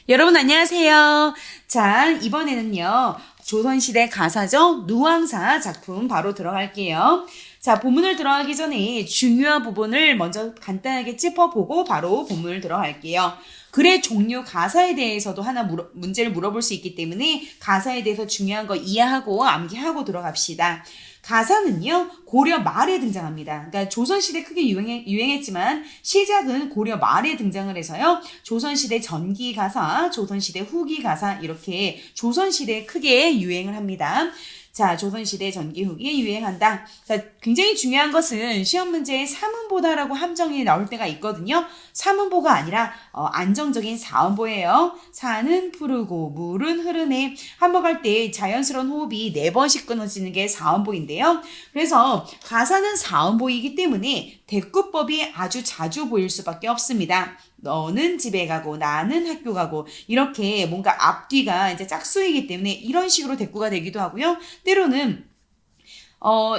여러분 안녕하세요. 자, 이번에는요. 조선시대 가사죠. 누왕사 작품 바로 들어갈게요. 자, 본문을 들어가기 전에 중요한 부분을 먼저 간단하게 짚어보고 바로 본문을 들어갈게요. 글의 종류 가사에 대해서도 하나 문제를 물어볼 수 있기 때문에 가사에 대해서 중요한 거 이해하고 암기하고 들어갑시다. 가사는요, 고려 말에 등장합니다. 그러니까 조선시대 크게 유행했지만 시작은 고려 말에 등장을 해서요, 조선시대 전기 가사, 조선시대 후기 가사, 이렇게 조선시대에 크게 유행을 합니다. 자, 조선시대 전기 후기에 유행한다. 자, 굉장히 중요한 것은 시험 문제에 사문보다라고 함정이 나올 때가 있거든요. 사문보가 아니라 안정적인 사음보예요. 산은 푸르고 물은 흐르네. 한복할 때 자연스러운 호흡이 4번씩 끊어지는 게 사음보인데요. 그래서 가사는 사음보이기 때문에 대꾸법이 아주 자주 보일 수밖에 없습니다. 너는 집에 가고 나는 학교 가고, 이렇게 뭔가 앞뒤가 이제 짝수이기 때문에 이런 식으로 대꾸가 되기도 하고요. 때로는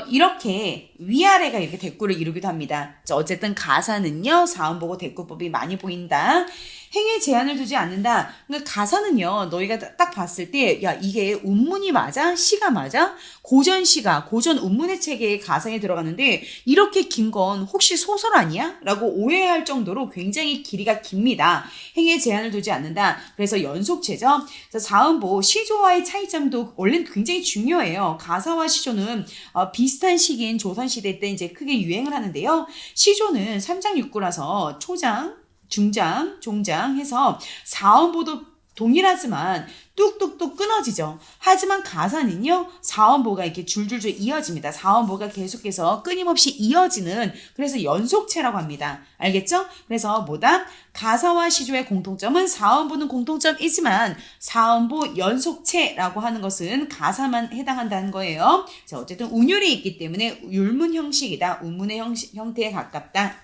이렇게 위아래가 이렇게 대꾸를 이루기도 합니다. 어쨌든 가사는요, 사음보고 대꾸법이 많이 보인다. 행에 제한을 두지 않는다. 그러니까 가사는요, 너희가 딱 봤을 때, 야, 이게 운문이 맞아? 시가 맞아? 고전 시가, 고전 운문의 체계의 가사에 들어가는데, 이렇게 긴 건 혹시 소설 아니야? 라고 오해할 정도로 굉장히 길이가 깁니다. 행에 제한을 두지 않는다. 그래서 연속체죠. 사음보, 시조와의 차이점도 원래는 굉장히 중요해요. 가사와 시조는 비슷한 시기인 조선시대 때 이제 크게 유행을 하는데요. 시조는 3장 6구라서 초장, 중장, 종장 해서 사음보도 동일하지만 뚝뚝뚝 끊어지죠. 하지만 가사는요, 사음보가 이렇게 줄줄줄 이어집니다. 사음보가 계속해서 끊임없이 이어지는, 그래서 연속체라고 합니다. 알겠죠? 그래서 뭐다? 가사와 시조의 공통점은 사음보는 공통점이지만 사음보 연속체라고 하는 것은 가사만 해당한다는 거예요. 자, 어쨌든 운율이 있기 때문에 율문 형식이다. 운문의 형태에 가깝다.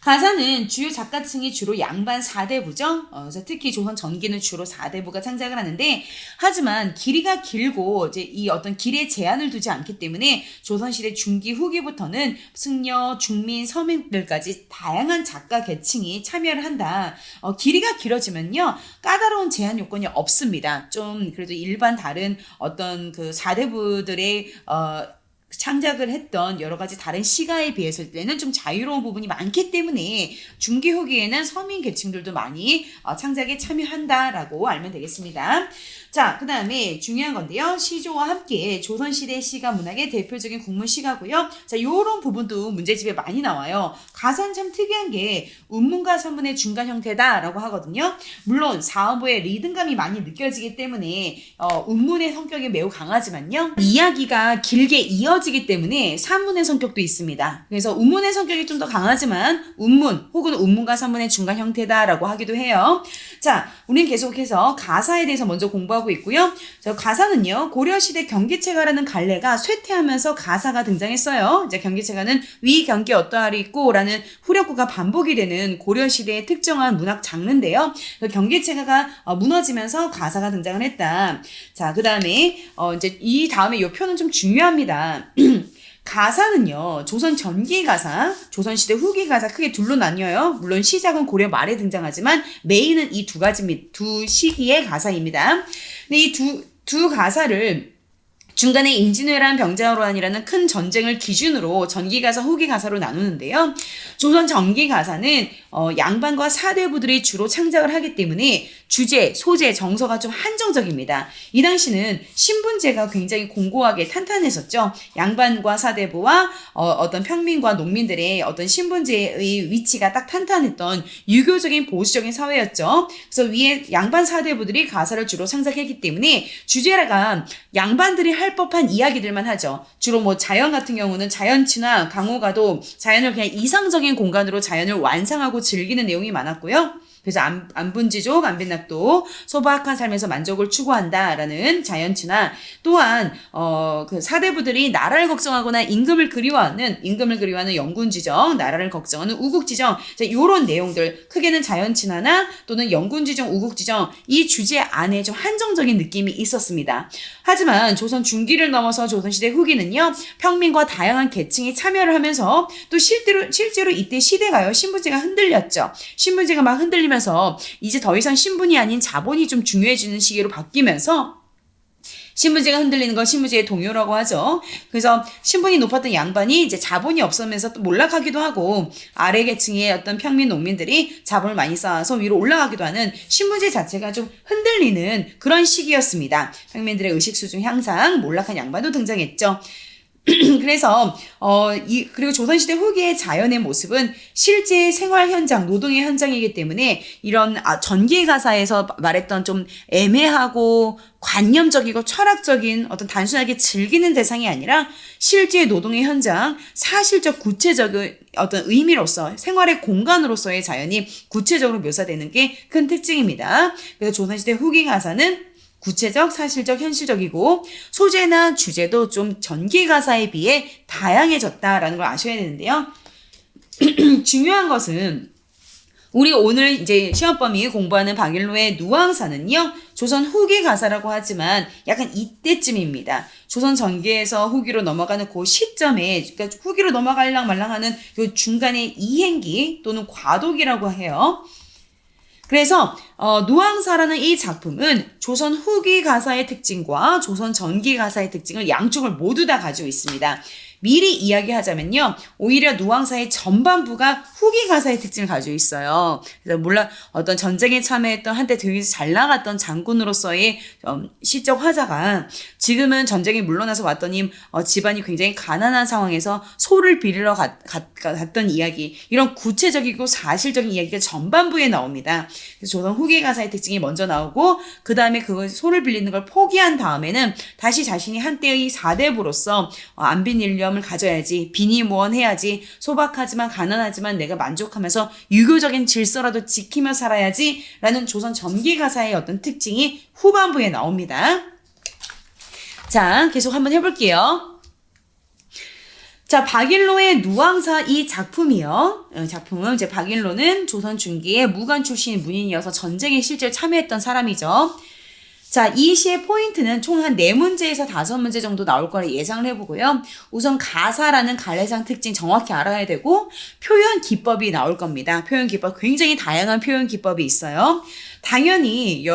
가사는 주요 작가층이 주로 양반 4대부죠. 그래서 특히 조선 전기는 주로 4대부가 창작을 하는데, 하지만 길이가 길고 이제 이 어떤 길에 제한을 두지 않기 때문에 조선시대 중기 후기부터는 승려, 중민, 서민들까지 다양한 작가 계층이 참여를 한다. 길이가 길어지면요, 까다로운 제한 요건이 없습니다. 좀 그래도 일반 다른 어떤 그 4대부들의 창작을 했던 여러 가지 다른 시가에 비했을 때는 좀 자유로운 부분이 많기 때문에 중기 후기에는 서민 계층들도 많이 창작에 참여한다라고 알면 되겠습니다. 자, 그 다음에 중요한 건데요. 시조와 함께 조선시대 시가 문학의 대표적인 국문 시가고요. 자, 요런 부분도 문제집에 많이 나와요. 가사는 참 특이한 게 운문과 서문의 중간 형태다라고 하거든요. 물론 사음보의 리듬감이 많이 느껴지기 때문에 운문의 성격이 매우 강하지만요, 이야기가 길게 이어지기 때문에 산문의 성격도 있습니다. 그래서 운문의 성격이 좀 더 강하지만 운문 혹은 운문과 서문의 중간 형태다라고 하기도 해요. 자, 우린 계속해서 가사에 대해서 먼저 공부하고 있고요. 가사는요, 고려시대 경기체가라는 갈래가 쇠퇴하면서 가사가 등장했어요. 이제 경기체가는 위 경기 어떠하리 있고 라는 후렴구가 반복이 되는 고려시대의 특정한 문학 장르인데요. 경기체가가 무너지면서 가사가 등장을 했다. 자, 그 다음에 이제 이 다음에 이 표는 좀 중요합니다. 가사는요, 조선 전기 가사, 조선시대 후기 가사 크게 둘로 나뉘어요. 물론 시작은 고려 말에 등장하지만 메인은 이 두 시기의 가사입니다. 근데 이 두 가사를 중간에 임진왜란 병자호란이라는 큰 전쟁을 기준으로 전기가사, 후기가사로 나누는데요. 조선 전기가사는 양반과 사대부들이 주로 창작을 하기 때문에 주제, 소재, 정서가 좀 한정적입니다. 이 당시는 신분제가 굉장히 공고하게 탄탄했었죠. 양반과 사대부와 어떤 평민과 농민들의 어떤 신분제의 위치가 딱 탄탄했던 유교적인 보수적인 사회였죠. 그래서 위에 양반 사대부들이 가사를 주로 창작했기 때문에 주제가 양반들이 할 법한 이야기들만 하죠. 주로 뭐 자연 같은 경우는 자연친화, 강호가도 자연을 그냥 이상적인 공간으로 자연을 완상하고 즐기는 내용이 많았고요. 그래서 안분지족, 안빈낙도 소박한 삶에서 만족을 추구한다라는 자연친화, 또한 그 사대부들이 나라를 걱정하거나 임금을 그리워하는 영군지정, 나라를 걱정하는 우국지정, 이런 내용들, 크게는 자연친화나 또는 영군지정, 우국지정, 이 주제 안에 좀 한정적인 느낌이 있었습니다. 하지만 조선 중기를 넘어서 조선시대 후기는요, 평민과 다양한 계층이 참여를 하면서 또 실제로 이때 시대가요, 신분제가 흔들렸죠. 신분제가 막 흔들리면 흔들리면서 이제 더 이상 신분이 아닌 자본이 좀 중요해지는 시기로 바뀌면서 신분제가 흔들리는 건 신분제의 동요라고 하죠. 그래서 신분이 높았던 양반이 이제 자본이 없으면서 또 몰락하기도 하고 아래 계층의 어떤 평민 농민들이 자본을 많이 쌓아서 위로 올라가기도 하는 신분제 자체가 좀 흔들리는 그런 시기였습니다. 평민들의 의식 수준 향상, 몰락한 양반도 등장했죠. 그래서 그리고 조선시대 후기의 자연의 모습은 실제 생활 현장, 노동의 현장이기 때문에 이런 전기가사에서 말했던 좀 애매하고 관념적이고 철학적인 어떤 단순하게 즐기는 대상이 아니라 실제 노동의 현장, 사실적 구체적인 어떤 의미로서 생활의 공간으로서의 자연이 구체적으로 묘사되는 게 큰 특징입니다. 그래서 조선시대 후기 가사는 구체적, 사실적, 현실적이고 소재나 주제도 좀 전기 가사에 비해 다양해졌다라는 걸 아셔야 되는데요. 중요한 것은 우리 오늘 이제 시험 범위 공부하는 박일로의 누앙사는요, 조선 후기 가사라고 하지만 약간 이때쯤입니다. 조선 전기에서 후기로 넘어가는 그 시점에, 그러니까 후기로 넘어갈랑 말랑하는 요 중간의 이행기 또는 과도기라고 해요. 그래서 누앙사라는 이 작품은 조선 후기 가사의 특징과 조선 전기 가사의 특징을 양쪽을 모두 다 가지고 있습니다. 미리 이야기하자면요, 오히려 누앙사의 전반부가 후기 가사의 특징을 가지고 있어요. 그래서 물론 어떤 전쟁에 참여했던 한때 되게 잘 나갔던 장군으로서의 시적 화자가 지금은 전쟁에 물러나서 왔더니 집안이 굉장히 가난한 상황에서 소를 빌리러 갔던 이야기, 이런 구체적이고 사실적인 이야기가 전반부에 나옵니다. 그래서 조선 후기 가사의 특징이 먼저 나오고 그 다음에 그걸 소를 빌리는 걸 포기한 다음에는 다시 자신이 한때의 사대부로서 안빈일념을 가져야지, 빈이무원해야지, 소박하지만 가난하지만 내가 만족하면서 유교적인 질서라도 지키며 살아야지 라는 조선 전기 가사의 어떤 특징이 후반부에 나옵니다. 자, 계속 한번 해볼게요. 자, 박일로의 누앙사 이 작품이요. 작품은 이제 박일로는 조선 중기의 무관 출신 문인이어서 전쟁에 실제로 참여했던 사람이죠. 자, 이 시의 포인트는 총 한 4문제에서 5문제 정도 나올 거라 예상을 해보고요. 우선 가사라는 갈래상 특징 정확히 알아야 되고 표현 기법이 나올 겁니다. 표현 기법, 굉장히 다양한 표현 기법이 있어요. 당연히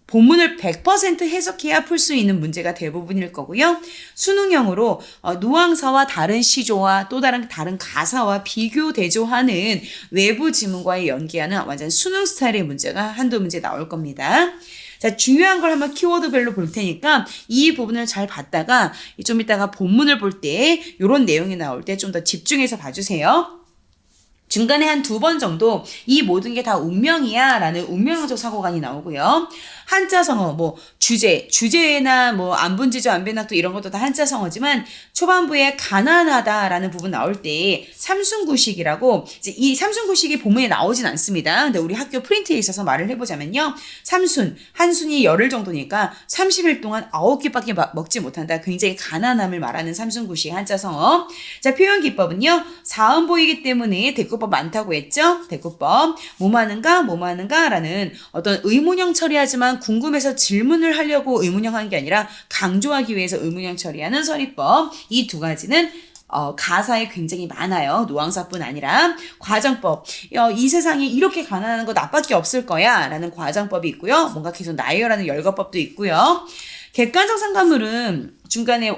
본문을 100% 해석해야 풀 수 있는 문제가 대부분일 거고요. 수능형으로 누앙사와 다른 시조와 또 다른 가사와 비교 대조하는 외부 지문과의 연계하는 완전 수능 스타일의 문제가 한두 문제 나올 겁니다. 자, 중요한 걸 한번 키워드별로 볼 테니까 이 부분을 잘 봤다가 좀 이따가 본문을 볼 때 이런 내용이 나올 때 좀 더 집중해서 봐주세요. 중간에 한 2번 정도 이 모든 게 다 운명이야 라는 운명적 사고관이 나오고요. 한자성어, 뭐 주제나 뭐 안분지조, 안빈낙도 이런 것도 다 한자성어지만 초반부에 가난하다라는 부분 나올 때 삼순구식이라고, 이제 이 삼순구식이 본문에 나오진 않습니다. 근데 우리 학교 프린트에 있어서 말을 해보자면요, 한순이 열흘 정도니까 30일 동안 9끼밖에 먹지 못한다. 굉장히 가난함을 말하는 삼순구식 한자성어. 자, 표현 기법은요, 사음보이기 때문에 대꾸법 많다고 했죠. 대꾸법 뭐하는가 라는 어떤 의문형 처리하지만 궁금해서 질문을 하려고 의문형 한 게 아니라 강조하기 위해서 의문형 처리하는 서리법, 이 2가지는 가사에 굉장히 많아요. 누앙사뿐 아니라 과장법, 이 세상에 이렇게 가난한 거 나밖에 없을 거야 라는 과장법이 있고요. 뭔가 계속 나열하는 열거법도 있고요. 객관적 상관물은 중간에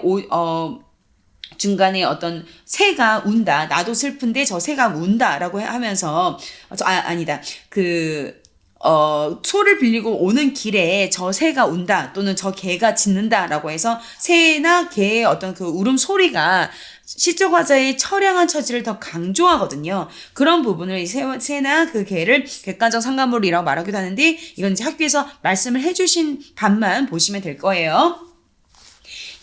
어떤 새가 운다, 나도 슬픈데 저 새가 운다 라고 하면서 소를 빌리고 오는 길에 저 새가 운다 또는 저 개가 짖는다 라고 해서 새나 개의 어떤 그 울음소리가 시적 화자의 처량한 처지를 더 강조하거든요. 그런 부분을 새나 그 개를 객관적 상관물이라고 말하기도 하는데, 이건 이제 학교에서 말씀을 해주신 반만 보시면 될 거예요.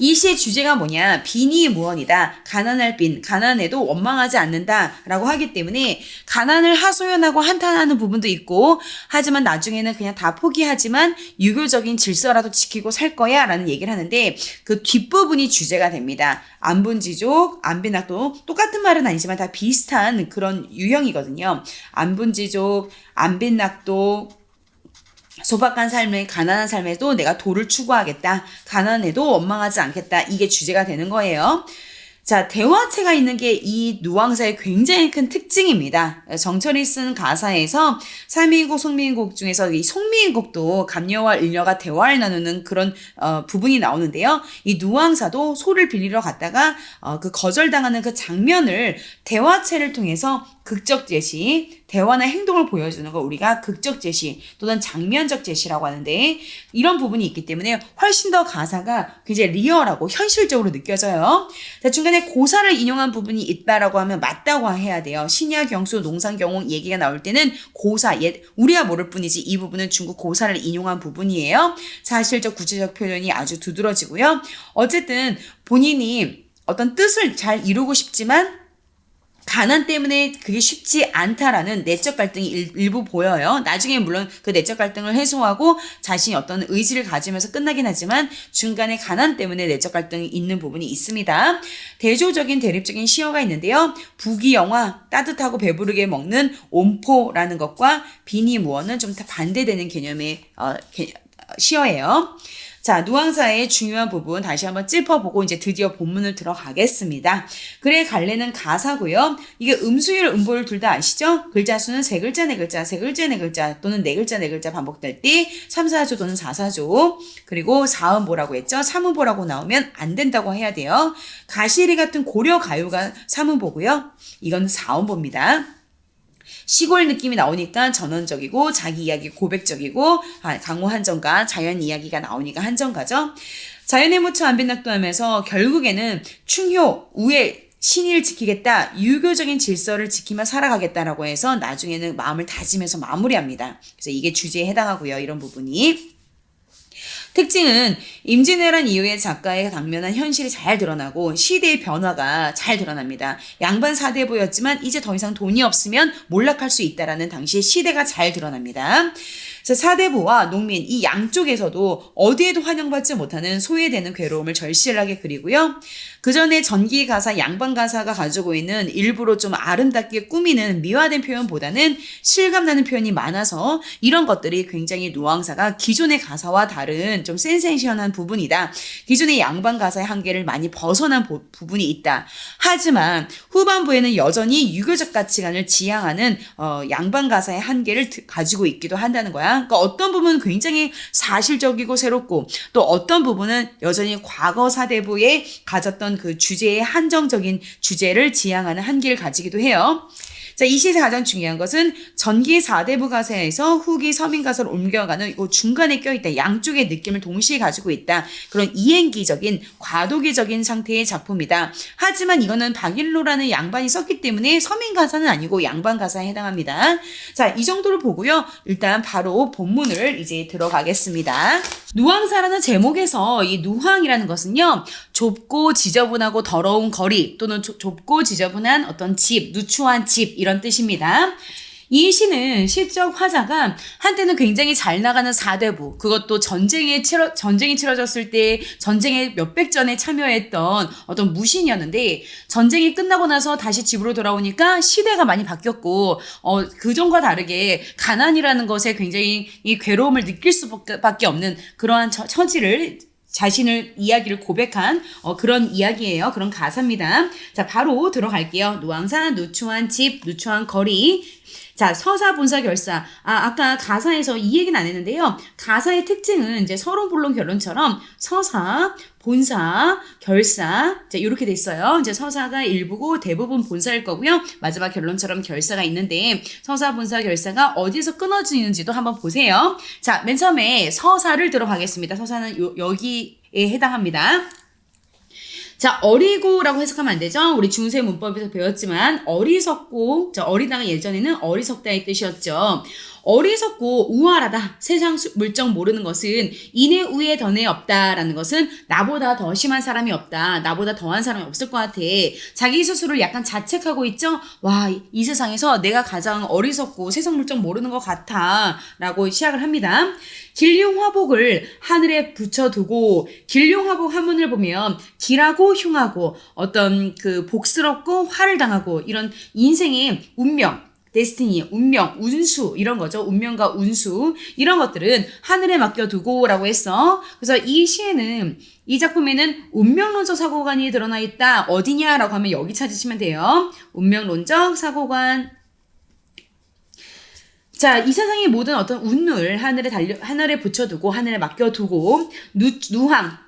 이 시의 주제가 뭐냐? 빈이 무언이다. 가난할 빈, 가난해도 원망하지 않는다 라고 하기 때문에 가난을 하소연하고 한탄하는 부분도 있고, 하지만 나중에는 그냥 다 포기하지만 유교적인 질서라도 지키고 살 거야 라는 얘기를 하는데, 그 뒷부분이 주제가 됩니다. 안분지족, 안빈낙도 똑같은 말은 아니지만 다 비슷한 그런 유형이거든요. 안분지족, 안빈낙도, 소박한 삶에, 가난한 삶에도 내가 도를 추구하겠다. 가난해도 원망하지 않겠다. 이게 주제가 되는 거예요. 자, 대화체가 있는 게 이 누앙사의 굉장히 큰 특징입니다. 정철이 쓴 가사에서 삼미인곡, 송미인곡 중에서 이 송미인곡도 감녀와 을녀가 대화를 나누는 그런 부분이 나오는데요. 이 누앙사도 소를 빌리러 갔다가 그 거절당하는 그 장면을 대화체를 통해서 극적 제시, 대화나 행동을 보여주는 거 우리가 극적 제시 또는 장면적 제시라고 하는데 이런 부분이 있기 때문에 훨씬 더 가사가 굉장히 리얼하고 현실적으로 느껴져요. 자, 중간에 고사를 인용한 부분이 있다라고 하면 맞다고 해야 돼요. 신야 경수 농산경홍 얘기가 나올 때는 고사, 우리가 모를 뿐이지 이 부분은 중국 고사를 인용한 부분이에요. 사실적 구체적 표현이 아주 두드러지고요. 어쨌든 본인이 어떤 뜻을 잘 이루고 싶지만 가난 때문에 그게 쉽지 않다라는 내적 갈등이 일부 보여요. 나중에 물론 그 내적 갈등을 해소하고 자신이 어떤 의지를 가지면서 끝나긴 하지만 중간에 가난 때문에 내적 갈등이 있는 부분이 있습니다. 대조적인 대립적인 시어가 있는데요. 부귀영화, 따뜻하고 배부르게 먹는 온포라는 것과 비니무어는 좀 다 반대되는 개념의 시어예요. 자, 누앙사의 중요한 부분 다시 한번 짚어보고 이제 드디어 본문을 들어가겠습니다. 그래 갈래는 가사고요. 이게 음수율, 음보율 둘 다 아시죠? 글자 수는 세 글자, 네 글자, 세 글자, 네 글자 또는 네 글자, 네 글자 반복될 때 3, 4조 또는 4, 4조 그리고 4음보라고 했죠? 3음보라고 나오면 안 된다고 해야 돼요. 가시리 같은 고려 가요가 3음보고요. 이건 4음보입니다. 시골 느낌이 나오니까 전원적이고 자기 이야기 고백적이고 강호 한정가 자연 이야기가 나오니까 한정가죠. 자연의 무처 안빈낙도 하면서 결국에는 충효 우에 신의를 지키겠다 유교적인 질서를 지키며 살아가겠다라고 해서 나중에는 마음을 다지면서 마무리합니다. 그래서 이게 주제에 해당하고요. 이런 부분이. 특징은 임진왜란 이후에 작가의 당면한 현실이 잘 드러나고 시대의 변화가 잘 드러납니다. 양반 사대부였지만 이제 더 이상 돈이 없으면 몰락할 수 있다라는 당시의 시대가 잘 드러납니다. 사대부와 농민 이 양쪽에서도 어디에도 환영받지 못하는 소외되는 괴로움을 절실하게 그리고요. 그 전에 전기 가사, 양반 가사가 가지고 있는 일부러 좀 아름답게 꾸미는 미화된 표현보다는 실감나는 표현이 많아서 이런 것들이 굉장히 누앙사가 기존의 가사와 다른 좀 센세이션한 부분이다. 기존의 양반 가사의 한계를 많이 벗어난 부분이 있다. 하지만 후반부에는 여전히 유교적 가치관을 지향하는 양반 가사의 한계를 가지고 있기도 한다는 거야. 그러니까 어떤 부분은 굉장히 사실적이고 새롭고 또 어떤 부분은 여전히 과거 사대부에 가졌던 그 주제의 한정적인 주제를 지향하는 한계를 가지기도 해요. 자, 이 시에서 가장 중요한 것은 전기 4대부 가사에서 후기 서민 가사로 옮겨가는 이 중간에 껴있다. 양쪽의 느낌을 동시에 가지고 있다. 그런 이행기적인 과도기적인 상태의 작품이다. 하지만 이거는 박일로라는 양반이 썼기 때문에 서민 가사는 아니고 양반 가사에 해당합니다. 자, 이 정도로 보고요. 일단 바로 본문을 이제 들어가겠습니다. 누황사라는 제목에서 이 누황이라는 것은요. 좁고 지저분하고 더러운 거리 또는 좁고 지저분한 어떤 집, 누추한 집 이런 뜻입니다. 이 시는 시적 화자가 한때는 굉장히 잘 나가는 사대부, 그것도 전쟁이 치러졌을 때 전쟁에 몇백 전에 참여했던 어떤 무신이었는데 전쟁이 끝나고 나서 다시 집으로 돌아오니까 시대가 많이 바뀌었고 그전과 다르게 가난이라는 것에 굉장히 이 괴로움을 느낄 수밖에 없는 그러한 처지를 자신을 이야기를 고백한 그런 이야기예요. 그런 가사입니다. 자, 바로 들어갈게요. 누황사, 누추한 집, 누추한 거리. 자, 서사, 본사, 결사. 아까 가사에서 이 얘기는 안 했는데요. 가사의 특징은 이제 서론, 본론, 결론처럼 서사, 본사, 결사. 자, 이렇게 돼 있어요. 이제 서사가 일부고 대부분 본사일 거고요. 마지막 결론처럼 결사가 있는데 서사, 본사, 결사가 어디서 끊어지는지도 한번 보세요. 자, 맨 처음에 서사를 들어가겠습니다. 서사는 여기에 해당합니다. 자, 어리고라고 해석하면 안 되죠? 우리 중세 문법에서 배웠지만 어리석고, 어리다가 예전에는 어리석다의 뜻이었죠. 어리석고 우월하다. 세상 물정 모르는 것은 이내 우에 더내 없다라는 것은 나보다 더 심한 사람이 없다. 나보다 더한 사람이 없을 것 같아. 자기 스스로를 약간 자책하고 있죠. 와, 이 세상에서 내가 가장 어리석고 세상 물정 모르는 것 같아 라고 시작을 합니다. 길흉화복을 하늘에 붙여두고 길흉화복 한문을 보면 길하고 흉하고 어떤 그 복스럽고 화를 당하고 이런 인생의 운명 데스티니, 운명, 운수 이런 거죠. 운명과 운수 이런 것들은 하늘에 맡겨두고라고 했어. 그래서 이 시에는 이 작품에는 운명론적 사고관이 드러나 있다. 어디냐라고 하면 여기 찾으시면 돼요. 운명론적 사고관. 자, 이 세상의 모든 어떤 운을 하늘에 붙여두고 하늘에 맡겨두고 누항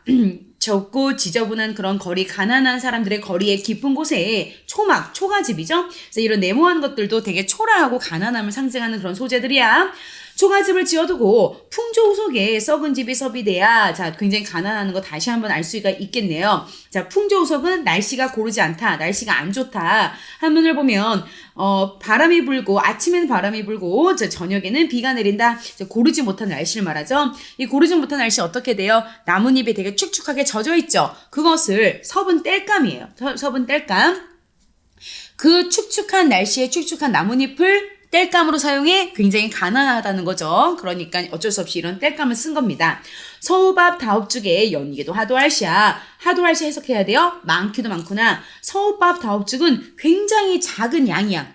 좁고 지저분한 그런 거리, 가난한 사람들의 거리의 깊은 곳에 초가집이죠. 그래서 이런 네모한 것들도 되게 초라하고 가난함을 상징하는 그런 소재들이야. 초가집을 지어두고 풍조 속에 썩은 집이 섭이돼야, 자, 굉장히 가난하는 거 다시 한번 알 수가 있겠네요. 자, 풍조석은 날씨가 고르지 않다, 날씨가 안 좋다. 한문을 보면 바람이 불고, 아침에는 바람이 불고 저녁에는 비가 내린다. 고르지 못한 날씨를 말하죠. 이 고르지 못한 날씨 어떻게 돼요? 나뭇잎이 되게 축축하게 젖어 있죠. 그것을 섭은 땔감이에요. 섭은 땔감. 그 축축한 날씨에 축축한 나뭇잎을 땔감으로 사용해 굉장히 가난하다는 거죠. 그러니까 어쩔 수 없이 이런 땔감을 쓴 겁니다. 서우밥 다업죽에 연기도 하도할시야. 하도할시 해석해야 돼요. 많기도 많구나. 서우밥 다업죽은 굉장히 작은 양이야.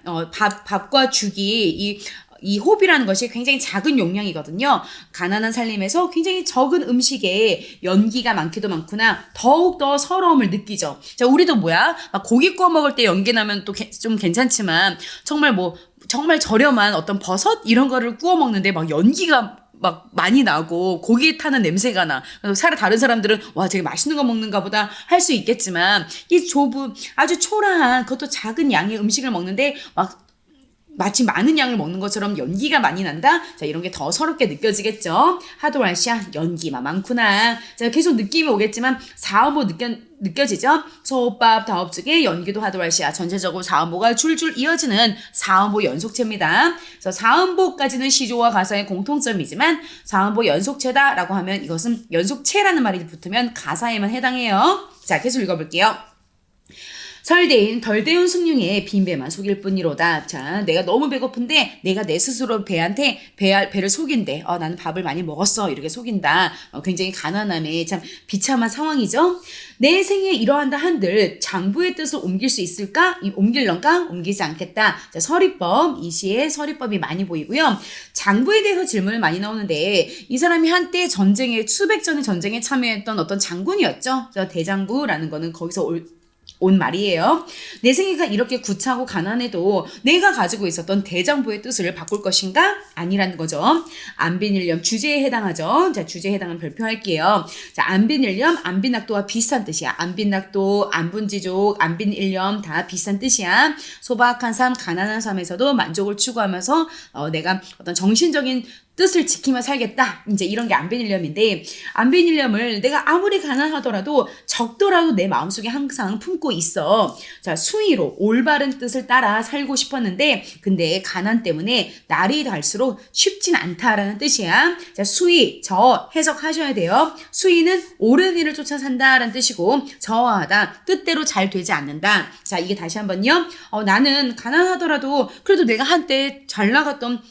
밥과 죽이 이 호비라는 것이 굉장히 작은 용량이거든요. 가난한 살림에서 굉장히 적은 음식에 연기가 많기도 많구나. 더욱더 서러움을 느끼죠. 자, 우리도 뭐야? 막 고기 구워 먹을 때 연기 나면 또 좀 괜찮지만 정말 저렴한 어떤 버섯 이런 거를 구워 먹는데 막 연기가 막 많이 나고 고기 타는 냄새가 나. 다른 사람들은 와, 되게 맛있는 거 먹는가 보다 할 수 있겠지만, 이 좁은 아주 초라한 그것도 작은 양의 음식을 먹는데 마치 많은 양을 먹는 것처럼 연기가 많이 난다? 자, 이런 게 더 서럽게 느껴지겠죠? 하도랄시야, 연기만 많구나. 자, 계속 느낌이 오겠지만, 사음보 느껴지죠? 소밥, 다업죽에 연기도 하도랄시야. 전체적으로 사음보가 줄줄 이어지는 사음보 연속체입니다. 그래서 사음보까지는 시조와 가사의 공통점이지만, 사음보 연속체다라고 하면 이것은 연속체라는 말이 붙으면 가사에만 해당해요. 자, 계속 읽어볼게요. 설대인 덜대운 숭늉의 빈배만 속일 뿐이로다. 자, 내가 너무 배고픈데 내가 내 스스로 배를 속인대. 나는 밥을 많이 먹었어. 이렇게 속인다. 굉장히 가난함에 참 비참한 상황이죠. 내 생에 이러한다 한들 장부의 뜻을 옮길 수 있을까? 옮길런가? 옮기지 않겠다. 자, 서리법, 이 시에 서리법이 많이 보이고요. 장부에 대해서 질문을 많이 나오는데, 이 사람이 한때 수백 전의 전쟁에 참여했던 어떤 장군이었죠. 대장부라는 거는 거기서 온 말이에요. 내 생애가 이렇게 구차하고 가난해도 내가 가지고 있었던 대장부의 뜻을 바꿀 것인가? 아니라는 거죠. 안빈일념 주제에 해당하죠. 자, 주제에 해당은 발표할게요. 자, 안빈일념, 안빈낙도와 비슷한 뜻이야. 안빈낙도, 안분지족, 안빈일념 다 비슷한 뜻이야. 소박한 삶, 가난한 삶에서도 만족을 추구하면서 내가 어떤 정신적인 뜻을 지키며 살겠다. 이제 이런 게 안빈일념인데, 안빈일념을 내가 아무리 가난하더라도 적더라도 내 마음속에 항상 품고 있어. 자, 수의로 올바른 뜻을 따라 살고 싶었는데, 근데 가난 때문에 날이 갈수록 쉽진 않다라는 뜻이야. 자, 수의, 해석하셔야 돼요. 수의는 옳은 일을 쫓아 산다라는 뜻이고, 저하다, 뜻대로 잘 되지 않는다. 자, 이게 다시 한번요. 나는 가난하더라도 그래도 내가 한때 잘 나갔던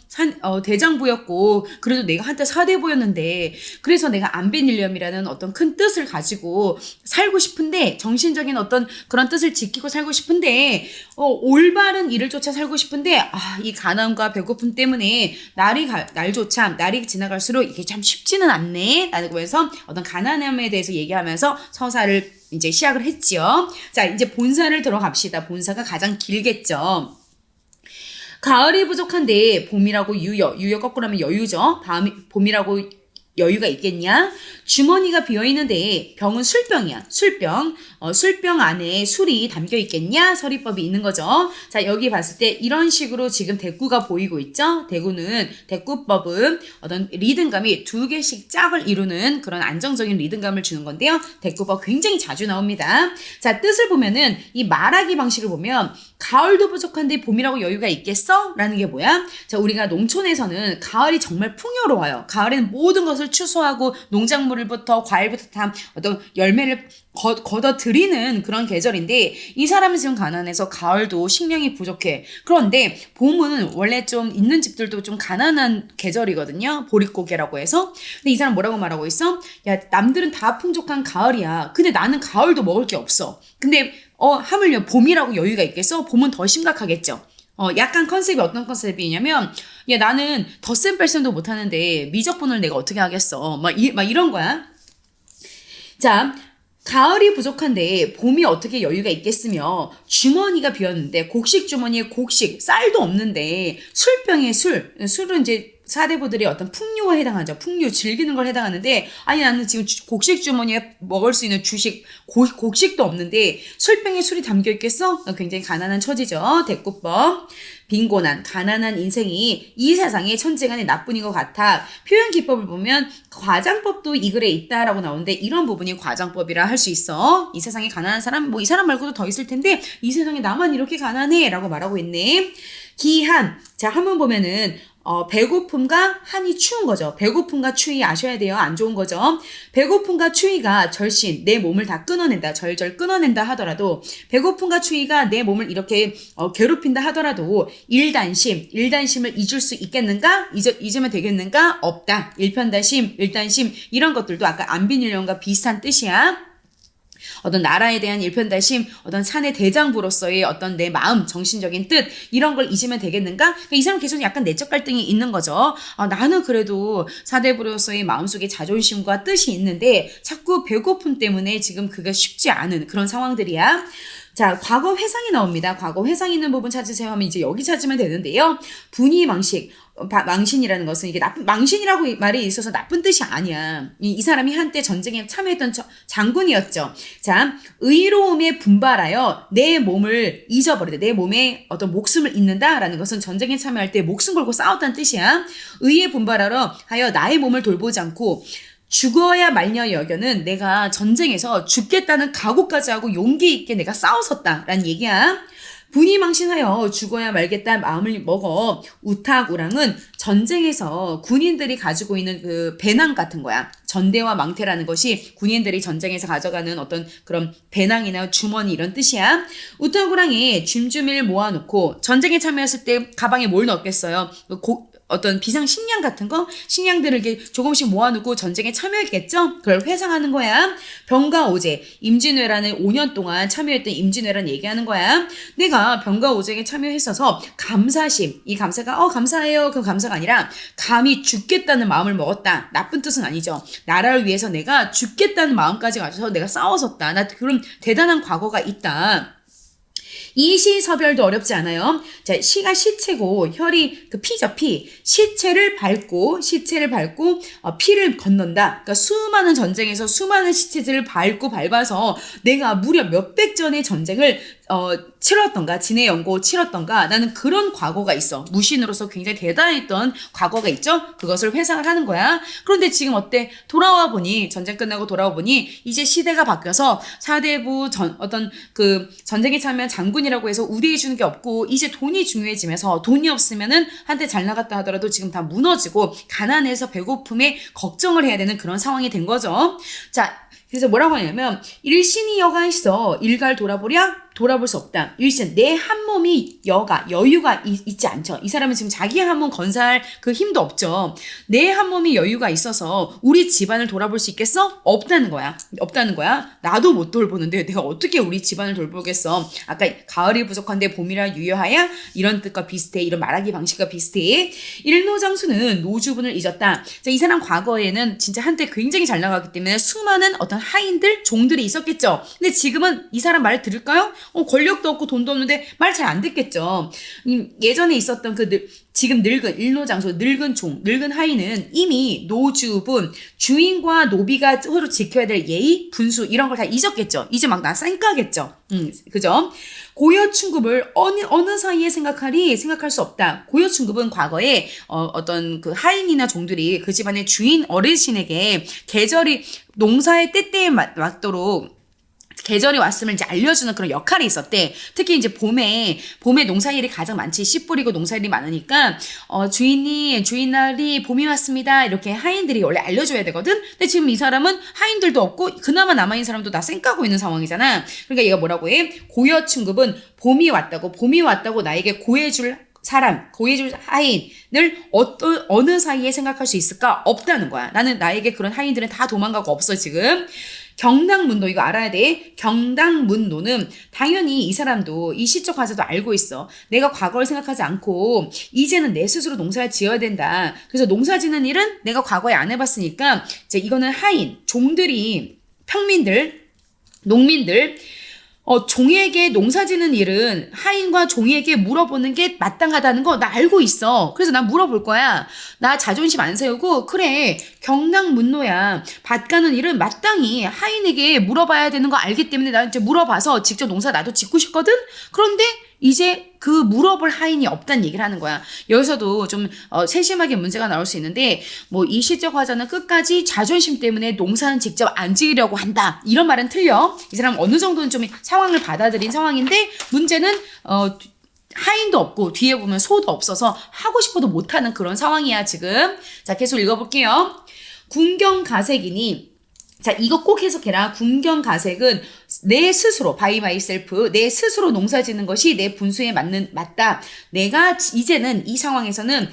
대장부였고, 그래도 내가 한때 사대부였는데, 그래서 내가 안빈일념이라는 어떤 큰 뜻을 가지고 살고 싶은데, 정신적인 어떤 그런 뜻을 지키고 살고 싶은데, 올바른 일을 쫓아 살고 싶은데, 이 가난과 배고픔 때문에 날이 지나갈수록 이게 참 쉽지는 않네. 라고 해서 어떤 가난함에 대해서 얘기하면서 서사를 이제 시작을 했지요. 자, 이제 본사를 들어갑시다. 본사가 가장 길겠죠. 가을이 부족한데 봄이라고 유여 거꾸로 하면 여유죠. 봄이라고 여유가 있겠냐? 주머니가 비어있는데 병은 술병이야. 술병 안에 술이 담겨 있겠냐? 서리법이 있는 거죠. 자, 여기 봤을 때 이런 식으로 지금 대꾸가 보이고 있죠. 대꾸법은 어떤 리듬감이 두 개씩 짝을 이루는 그런 안정적인 리듬감을 주는 건데요. 대꾸법 굉장히 자주 나옵니다. 자, 뜻을 보면은 이 말하기 방식을 보면 가을도 부족한데 봄이라고 여유가 있겠어? 라는 게 뭐야? 자, 우리가 농촌에서는 가을이 정말 풍요로워요. 가을에는 모든 것을 추수하고 농작물부터 과일부터 다 어떤 열매를 걷어들이는 그런 계절인데, 이 사람은 지금 가난해서 가을도 식량이 부족해. 그런데 봄은 원래 좀 있는 집들도 좀 가난한 계절이거든요. 보릿고개라고 해서. 근데 이 사람 뭐라고 말하고 있어? 야, 남들은 다 풍족한 가을이야. 근데 나는 가을도 먹을 게 없어. 근데 하물며 봄이라고 여유가 있겠어? 봄은 더 심각하겠죠. 약간 컨셉이 어떤 컨셉이냐면, 야, 나는 덧셈 뺄셈도 못하는데, 미적분을 내가 어떻게 하겠어. 막 이런 거야. 자, 가을이 부족한데 봄이 어떻게 여유가 있겠으며 주머니가 비었는데 곡식 주머니에 곡식, 쌀도 없는데 술병에 술은 이제 사대부들의 어떤 풍류에 해당하죠. 풍류, 즐기는 걸 해당하는데 아니 나는 지금 곡식 주머니에 먹을 수 있는 주식, 곡식도 없는데 술병에 술이 담겨 있겠어? 굉장히 가난한 처지죠. 대꾸법. 빈곤한 가난한 인생이 이 세상의 천지간의 나뿐인 것 같아. 표현 기법을 보면 과장법도 이 글에 있다라고 나오는데 이런 부분이 과장법이라 할 수 있어. 이 세상에 가난한 사람 뭐 이 사람 말고도 더 있을 텐데 이 세상에 나만 이렇게 가난해 라고 말하고 있네. 기한. 자, 한번 보면은 배고픔과 한이 추운 거죠. 배고픔과 추위 아셔야 돼요. 안 좋은 거죠. 배고픔과 추위가 절신, 내 몸을 다 끊어낸다. 절절 끊어낸다 하더라도 배고픔과 추위가 내 몸을 이렇게 괴롭힌다 하더라도 일단심을 잊을 수 있겠는가? 잊으면 되겠는가? 없다. 일편단심, 일단심 이런 것들도 아까 안빈일령과 비슷한 뜻이야. 어떤 나라에 대한 일편단심, 어떤 사내 대장부로서의 어떤 내 마음, 정신적인 뜻 이런 걸 잊으면 되겠는가? 그러니까 이 사람 계속 약간 내적 갈등이 있는 거죠. 나는 그래도 사대부로서의 마음속에 자존심과 뜻이 있는데 자꾸 배고픔 때문에 지금 그게 쉽지 않은 그런 상황들이야. 자, 과거 회상이 나옵니다. 과거 회상 있는 부분 찾으세요 하면 이제 여기 찾으면 되는데요. 분이망식. 망신이라는 것은 이게 망신이라고 말이 있어서 나쁜 뜻이 아니야. 이 사람이 한때 전쟁에 참여했던 장군이었죠. 자, 의로움에 분발하여 내 몸을 잊어버리다. 내 몸에 어떤 목숨을 잊는다라는 것은 전쟁에 참여할 때 목숨 걸고 싸웠다는 뜻이야. 의에 분발하여 나의 몸을 돌보지 않고 죽어야 말려 여겨는 내가 전쟁에서 죽겠다는 각오까지 하고 용기 있게 내가 싸웠었다라는 얘기야. 분이망신하여 죽어야 말겠다는 마음을 먹어. 우탁우랑은 전쟁에서 군인들이 가지고 있는 그 배낭 같은 거야. 전대와 망태라는 것이 군인들이 전쟁에서 가져가는 어떤 그런 배낭이나 주머니 이런 뜻이야. 우탁우랑이 줌줌이를 모아놓고 전쟁에 참여했을 때 가방에 뭘 넣었겠어요? 어떤 비상 식량 같은 거, 식량들을 이렇게 조금씩 모아놓고 전쟁에 참여했겠죠? 그걸 회상하는 거야. 병가오제, 임진왜란에 5년 동안 참여했던 임진왜란 얘기하는 거야. 내가 병가오제에 참여했어서 감사심, 이 감사가 감사해요. 그 감사가 아니라 감히 죽겠다는 마음을 먹었다. 나쁜 뜻은 아니죠. 나라를 위해서 내가 죽겠다는 마음까지 가져서 내가 싸웠었다. 나 그런 대단한 과거가 있다. 이 시서별도 어렵지 않아요. 자, 시가 시체고 혈이 그 피죠, 피. 시체를 밟고 피를 건넌다. 그러니까 수많은 전쟁에서 수많은 시체들을 밟아서 내가 무려 몇백 전의 전쟁을 치렀던가, 진해 연고 치렀던가, 나는 그런 과거가 있어. 무신으로서 굉장히 대단했던 과거가 있죠? 그것을 회상을 하는 거야. 그런데 지금 어때? 전쟁 끝나고 돌아와 보니, 이제 시대가 바뀌어서 사대부 어떤 그 전쟁에 참여한 장군이라고 해서 우대해주는 게 없고, 이제 돈이 중요해지면서 돈이 없으면은 한때 잘 나갔다 하더라도 지금 다 무너지고, 가난해서 배고픔에 걱정을 해야 되는 그런 상황이 된 거죠. 자, 그래서 뭐라고 하냐면 일신이 여가 있어 일갈 돌아볼 수 없다. 일신 내 한 몸이 여유가 있지 않죠. 이 사람은 지금 자기 한 몸 건사할 그 힘도 없죠. 내 한 몸이 여유가 있어서 우리 집안을 돌아볼 수 있겠어? 없다는 거야. 나도 못 돌보는데 내가 어떻게 우리 집안을 돌보겠어? 아까 가을이 부족한데 봄이라 유효하야? 이런 뜻과 비슷해. 이런 말하기 방식과 비슷해. 일노장수는 노주분을 잊었다. 자, 이 사람 과거에는 진짜 한때 굉장히 잘 나갔기 때문에 수많은 어떤 하인들, 종들이 있었겠죠. 근데 지금은 이 사람 말 들을까요? 권력도 없고 돈도 없는데 말 잘 안 듣겠죠. 예전에 있었던 지금 늙은 일노장수, 늙은 하인은 이미 노주분, 주인과 노비가 서로 지켜야 될 예의, 분수 이런 걸 다 잊었겠죠. 이제 막 나 쌩까겠죠. 그죠? 고여충급을 어느 사이에 생각할 수 없다. 고여충급은 과거에 어떤 그 하인이나 종들이 그 집안의 주인 어르신에게 농사의 때때에 맞도록 계절이 왔으면 이제 알려주는 그런 역할이 있었대. 특히 이제 봄에 농사일이 가장 많지. 씨 뿌리고 농사일이 많으니까 주인날이 봄이 왔습니다. 이렇게 하인들이 원래 알려줘야 되거든. 근데 지금 이 사람은 하인들도 없고 그나마 남아있는 사람도 다 쌩까고 있는 상황이잖아. 그러니까 얘가 뭐라고 해? 고여충급은 봄이 왔다고 나에게 고해줄 하인을 어느 사이에 생각할 수 있을까? 없다는 거야. 나에게 그런 하인들은 다 도망가고 없어, 지금. 경당문노 이거 알아야 돼. 경당문노는 당연히 이 사람도 이 시적 화자도 알고 있어. 내가 과거를 생각하지 않고 이제는 내 스스로 농사를 지어야 된다. 그래서 농사 짓는 일은 내가 과거에 안 해봤으니까 이제 이거는 하인, 종들이 평민들, 농민들 종에게 농사 짓는 일은 하인과 종에게 물어보는 게 마땅하다는 거 나 알고 있어. 그래서 나 물어볼 거야. 나 자존심 안 세우고 그래 경당문노야. 밭 가는 일은 마땅히 하인에게 물어봐야 되는 거 알기 때문에 나 이제 물어봐서 직접 농사 나도 짓고 싶거든. 그런데 이제 그 물어볼 하인이 없다는 얘기를 하는 거야. 여기서도 좀 세심하게 문제가 나올 수 있는데 뭐 이 시적 화자는 끝까지 자존심 때문에 농사는 직접 안 지으려고 한다. 이런 말은 틀려. 이 사람은 어느 정도는 좀 상황을 받아들인 상황인데 문제는 하인도 없고 뒤에 보면 소도 없어서 하고 싶어도 못하는 그런 상황이야 지금. 자 계속 읽어볼게요. 군경가색이니 자, 이거 꼭 해석해라. 군경가색은 내 스스로, by myself, 내 스스로 농사 짓는 것이 내 분수에 맞다. 내가 이제는 이 상황에서는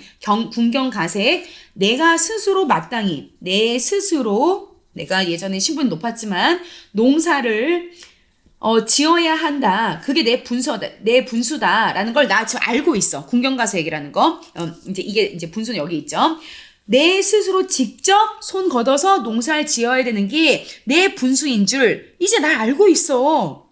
군경가색, 내가 스스로 마땅히, 내 스스로, 내가 예전에 신분이 높았지만 농사를 지어야 한다. 그게 내 분수다라는 걸 나 지금 알고 있어. 군경가색이라는 거. 이제 이게 이제 분수는 여기 있죠. 내 스스로 직접 손 걷어서 농사를 지어야 되는 게 내 분수인 줄 이제 나 알고 있어.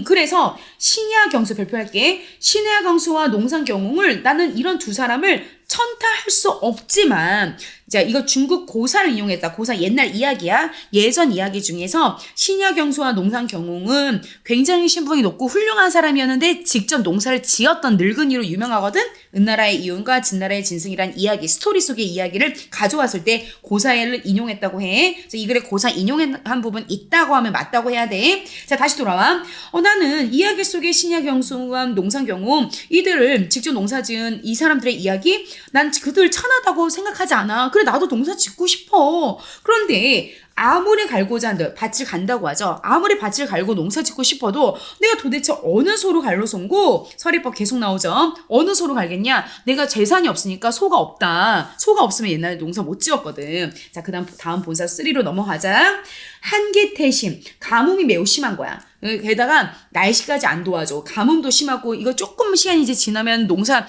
그래서 신야경수 발표할게. 신야경수와 농상경홍을 나는 이런 두 사람을 천타할 수 없지만 자 이거 중국 고사를 인용했다. 고사 옛날 이야기야. 예전 이야기 중에서 신야경수와 농상경홍은 굉장히 신분이 높고 훌륭한 사람이었는데 직접 농사를 지었던 늙은이로 유명하거든. 은나라의 이윤과 진나라의 진승이란 이야기 스토리 속의 이야기를 가져왔을 때 고사를 인용했다고 해. 그래서 이 글에 고사 인용한 부분 있다고 하면 맞다고 해야 돼. 자 다시 돌아와. 나는 이야기 속의 신야경수와 농상경홍 이들을 직접 농사 지은 이 사람들의 이야기 난 그들 천하다고 생각하지 않아. 그래 나도 농사 짓고 싶어. 그런데 아무리 갈고자 한들 밭을 간다고 하죠. 아무리 밭을 갈고 농사 짓고 싶어도 내가 도대체 어느 소로 갈로 송고 서리법 계속 나오죠. 어느 소로 갈겠냐. 내가 재산이 없으니까 소가 없다. 소가 없으면 옛날에 농사 못 지었거든. 자 다음 본사 3로 넘어가자. 한계태심 가뭄이 매우 심한 거야. 게다가 날씨까지 안 도와줘. 가뭄도 심하고 이거 조금 시간이 이제 지나면 농사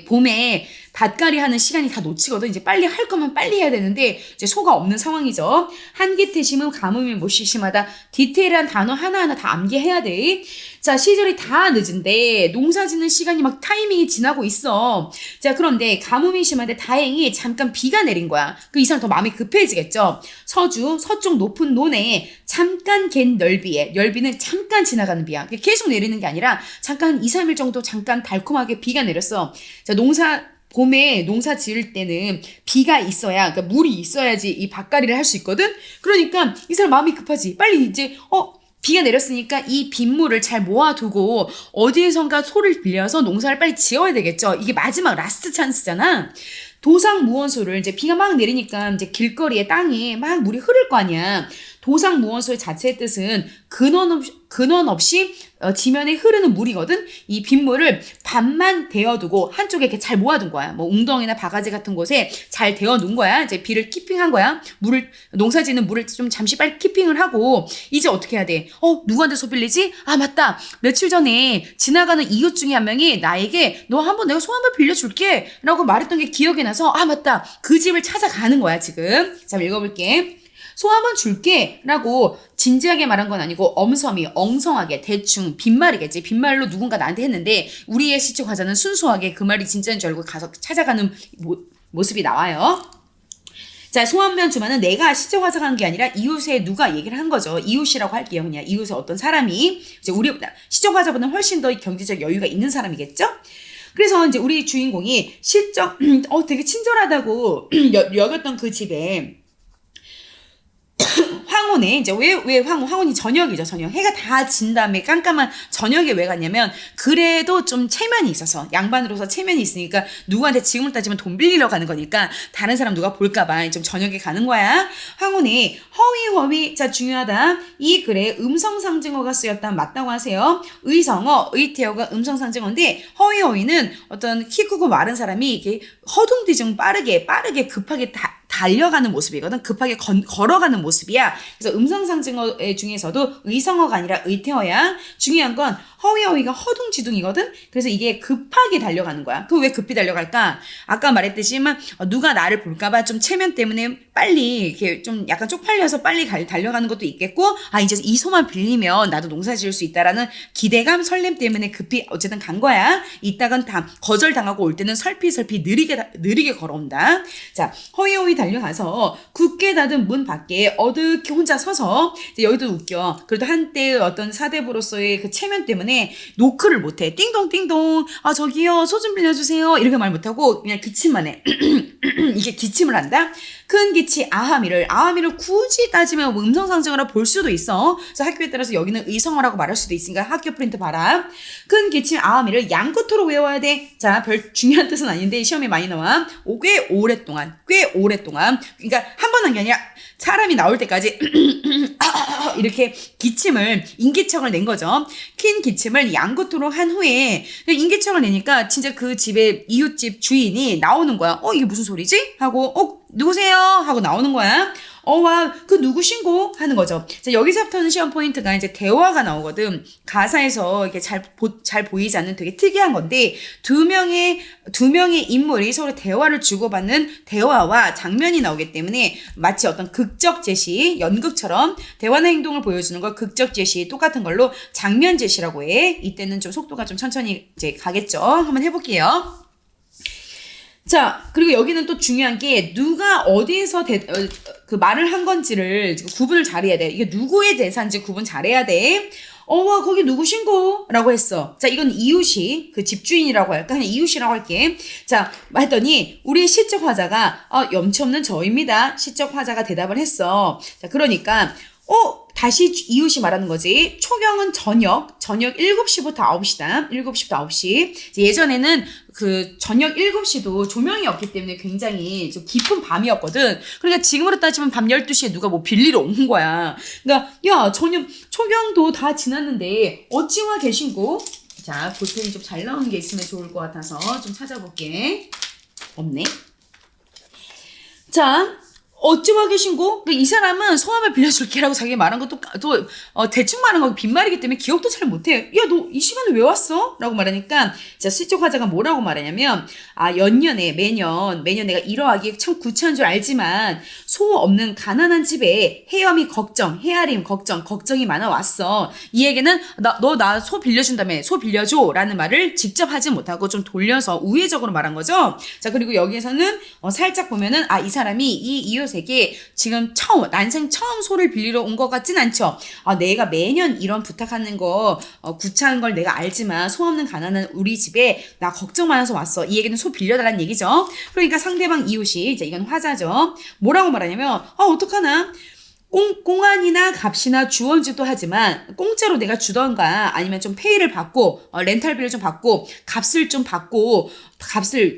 봄에 밭갈이 하는 시간이 다 놓치거든. 이제 빨리 할 거면 빨리 해야 되는데 이제 소가 없는 상황이죠. 한계태심은 가뭄이 못 심하다. 디테일한 단어 하나하나 다 암기해야 돼. 자 시절이 다 늦은데 농사 짓는 시간이 막 타이밍이 지나고 있어. 자 그런데 가뭄이 심한데 다행히 잠깐 비가 내린 거야. 그 이상 더 마음이 급해지겠죠. 서쪽 높은 논에 잠깐 갠 열비에 열비는 잠깐 지나가는 비야. 계속 내리는 게 아니라 잠깐 2, 3일 정도 잠깐 달콤하게 비가 내렸어. 자 봄에 농사 지을 때는 비가 있어야, 그러니까 물이 있어야지 이 밭갈이를 할 수 있거든? 그러니까 이 사람 마음이 급하지. 빨리 이제, 비가 내렸으니까 이 빗물을 잘 모아두고 어디에선가 소를 빌려서 농사를 빨리 지어야 되겠죠. 이게 마지막 라스트 찬스잖아. 도상무원소를 이제 비가 막 내리니까 이제 길거리에 땅에 막 물이 흐를 거 아니야. 도상무원소의 자체의 뜻은 근원 없이 지면에 흐르는 물이거든. 이 빗물을 반만 데워두고 한쪽에 이렇게 잘 모아둔 거야. 뭐 웅덩이나 바가지 같은 곳에 잘 데워놓은 거야. 이제 비를 키핑한 거야. 농사지는 물을 좀 잠시 빨리 키핑을 하고 이제 어떻게 해야 돼? 누구한테 소 빌리지? 아 맞다. 며칠 전에 지나가는 이웃 중에 한 명이 나에게 너 한번 내가 소 한번 빌려줄게 라고 말했던 게 기억이 나서 아 맞다. 그 집을 찾아가는 거야 지금. 자 읽어볼게. 소 한번 줄게 라고 진지하게 말한 건 아니고 엄섬이 엉성하게 대충 빈말이겠지. 빈말로 누군가 나한테 했는데 우리의 시적 화자는 순수하게 그 말이 진짜인 줄 알고 가서 찾아가는 모습이 나와요. 자, 소 한 면 주면은 내가 시적 화자한 게 아니라 이웃에 누가 얘기를 한 거죠. 이웃이라고 할게요. 그냥 이웃에 어떤 사람이 이제 우리보다 시적 화자보다 훨씬 더 경제적 여유가 있는 사람이겠죠. 그래서 이제 우리 주인공이 되게 친절하다고 여겼던 그 집에 황혼에 이제 왜 황혼이 저녁이죠. 저녁 해가 다 진 다음에 깜깜한 저녁에 왜 갔냐면 그래도 좀 체면이 있어서 양반으로서 체면이 있으니까 누구한테 지금을 따지면 돈 빌리러 가는 거니까 다른 사람 누가 볼까봐 좀 저녁에 가는 거야. 황혼이 허위 자 중요하다. 이 글에 음성 상징어가 쓰였다 맞다고 하세요. 의성어 의태어가 음성 상징어인데 허위는 어떤 키 크고 마른 사람이 이렇게 허둥지둥 빠르게 급하게 달려가는 모습이거든. 급하게 걸어가는 모습이야. 그래서 음성상징어 중에서도 의성어가 아니라 의태어야. 중요한 건 허위어휘가 허둥지둥이거든. 그래서 이게 급하게 달려가는 거야. 그 왜 급히 달려갈까? 아까 말했듯이만 누가 나를 볼까봐 좀 체면 때문에 빨리 이렇게 좀 약간 쪽팔려서 빨리 달려가는 것도 있겠고, 이제 이 소만 빌리면 나도 농사 지을 수 있다라는 기대감, 설렘 때문에 급히 어쨌든 간 거야. 이따간 거절당하고 올 때는 설피설피 느리게 걸어온다. 자, 허위허위 달려가서 굳게 닫은 문 밖에 어둡게 혼자 서서, 이제 여기도 웃겨. 그래도 한때 어떤 사대부로서의 그 체면 때문에 노크를 못해. 띵동띵동, 저기요, 소 좀 빌려주세요. 이렇게 말 못하고 그냥 기침만 해. 이게 기침을 한다? 큰 기치 아하미를 굳이 따지면 음성상징어라 볼 수도 있어. 그래서 학교에 따라서 여기는 의성어라고 말할 수도 있으니까 학교 프린트 봐라. 큰 기침 아하미를 양끝으로 외워야 돼. 자, 별 중요한 뜻은 아닌데 시험에 많이 나와. 꽤 오랫동안. 그러니까 한 번 한 게 아니라 사람이 나올 때까지 이렇게 기침을, 인기척을 낸 거죠. 긴 기침을 양끝으로 한 후에 인기척을 내니까 진짜 그 집의 이웃집 주인이 나오는 거야. 이게 무슨 소리지? 하고 누구세요? 하고 나오는 거야. 와, 그 누구신고? 하는 거죠. 자, 여기서부터는 시험 포인트가 이제 대화가 나오거든. 가사에서 이게 잘 보이지 않는 되게 특이한 건데, 두 명의 인물이 서로 대화를 주고받는 대화와 장면이 나오기 때문에 마치 어떤 극적 제시, 연극처럼 대화나 행동을 보여주는 걸 극적 제시, 똑같은 걸로 장면 제시라고 해. 이때는 좀 속도가 좀 천천히 이제 가겠죠. 한번 해볼게요. 자, 그리고 여기는 또 중요한 게 누가 어디에서 그 말을 한 건지를 구분을 잘해야 돼. 이게 누구의 대사인지 구분 잘해야 돼. 와, 거기 누구신고? 라고 했어. 자, 이건 이웃이, 그 집주인이라고 할까? 그냥 이웃이라고 할게. 자, 했더니, 우리의 시적 화자가, 염치 없는 저입니다. 시적 화자가 대답을 했어. 자, 그러니까, 다시 이웃이 말하는 거지. 초경은 저녁 7시부터 9시다. 7시부터 9시. 예전에는 그 저녁 7시도 조명이 없기 때문에 굉장히 좀 깊은 밤이었거든. 그러니까 지금으로 따지면 밤 12시에 누가 뭐 빌리러 온 거야. 그러니까, 야, 초경도 다 지났는데, 어찌 와 계신고? 자, 볼펜이 좀 잘 나오는 게 있으면 좋을 것 같아서 좀 찾아볼게. 없네. 자, 어찌 와 계신고? 이 사람은 성함을 빌려줄게라고 자기가 말한 것도 대충 말한 거 빈말이기 때문에 기억도 잘 못해. 야, 너 이 시간에 왜 왔어? 라고 말하니까 자, 시적 화자가 뭐라고 말하냐면 매년 내가 이러하기 참 구차한 줄 알지만 소 없는 가난한 집에 헤엄이 헤아림 걱정이 많아 왔어. 이 얘기는 너 나 소 빌려준다며, 소 빌려줘 라는 말을 직접 하지 못하고 좀 돌려서 우회적으로 말한 거죠. 자, 그리고 여기에서는 살짝 보면은 이 사람이 이 이웃에게 지금 난생 처음 소를 빌리러 온 것 같진 않죠. 내가 매년 이런 부탁하는 거 구차한 걸 내가 알지만 소 없는 가난한 우리 집에 나 걱정 많아서 왔어. 이 얘기는 소 빌려달라는 얘기죠. 그러니까 상대방 이웃이 이제 이건 화자죠. 뭐라고 말하냐면 어떡하나? 꽁안이나 값이나 주원주도 하지만 공짜로 내가 주던가 아니면 좀 페이를 받고 렌탈비를 좀 받고 값을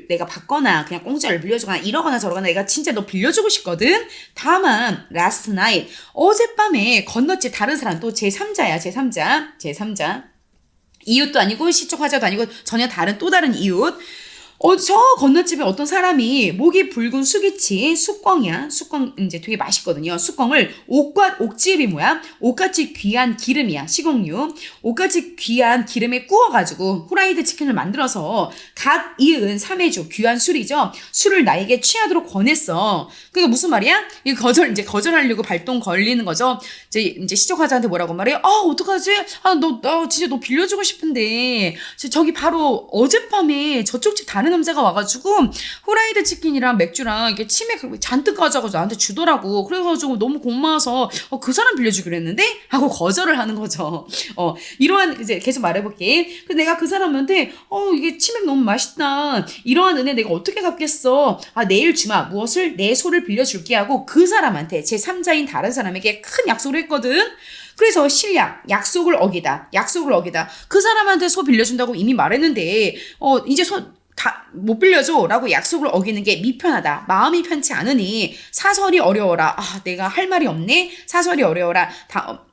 내가 받거나 그냥 공짜로 빌려주거나 이러거나 저러거나 내가 진짜 너 빌려주고 싶거든. 다만 last night 어젯밤에 건너집 다른 사람 또 제3자야. 제3자 이웃도 아니고 시적 화자도 아니고 전혀 또 다른 이웃. 저 건너집에 어떤 사람이 목이 붉은 수기치, 쑥광이야. 쑥광 이제 되게 맛있거든요. 쑥광을 옥집이 뭐야? 옷같이 귀한 기름이야. 식용유. 옷같이 귀한 기름에 구워가지고 후라이드 치킨을 만들어서 각 이은 3회주 귀한 술이죠. 술을 나에게 취하도록 권했어. 그게 무슨 말이야? 이 거절하려고 발동 걸리는 거죠. 이제 시적화자한테 뭐라고 말해? 어떡하지? 나 진짜 너 빌려주고 싶은데 저기 바로 어젯밤에 저쪽 집 다른 남자가 와가지고 후라이드 치킨이랑 맥주랑 이게 치맥 잔뜩 가져가지고 나한테 주더라고. 그래가지고 너무 고마워서 그 사람 빌려주기로 했는데 하고 거절을 하는 거죠. 이러한 이제 계속 말해볼게. 그래서 내가 그 사람한테 이게 치맥 너무 맛있다. 이러한 은혜 내가 어떻게 갚겠어? 내일 주마 무엇을 내 소를 빌려줄게 하고 그 사람한테 제3자인 다른 사람에게 큰 약속을 했거든. 그래서 신약 약속을 어기다. 그 사람한테 소 빌려준다고 이미 말했는데 이제 못 빌려줘 라고 약속을 어기는 게 미편하다. 마음이 편치 않으니 사설이 어려워라. 내가 할 말이 없네. 사설이 어려워라.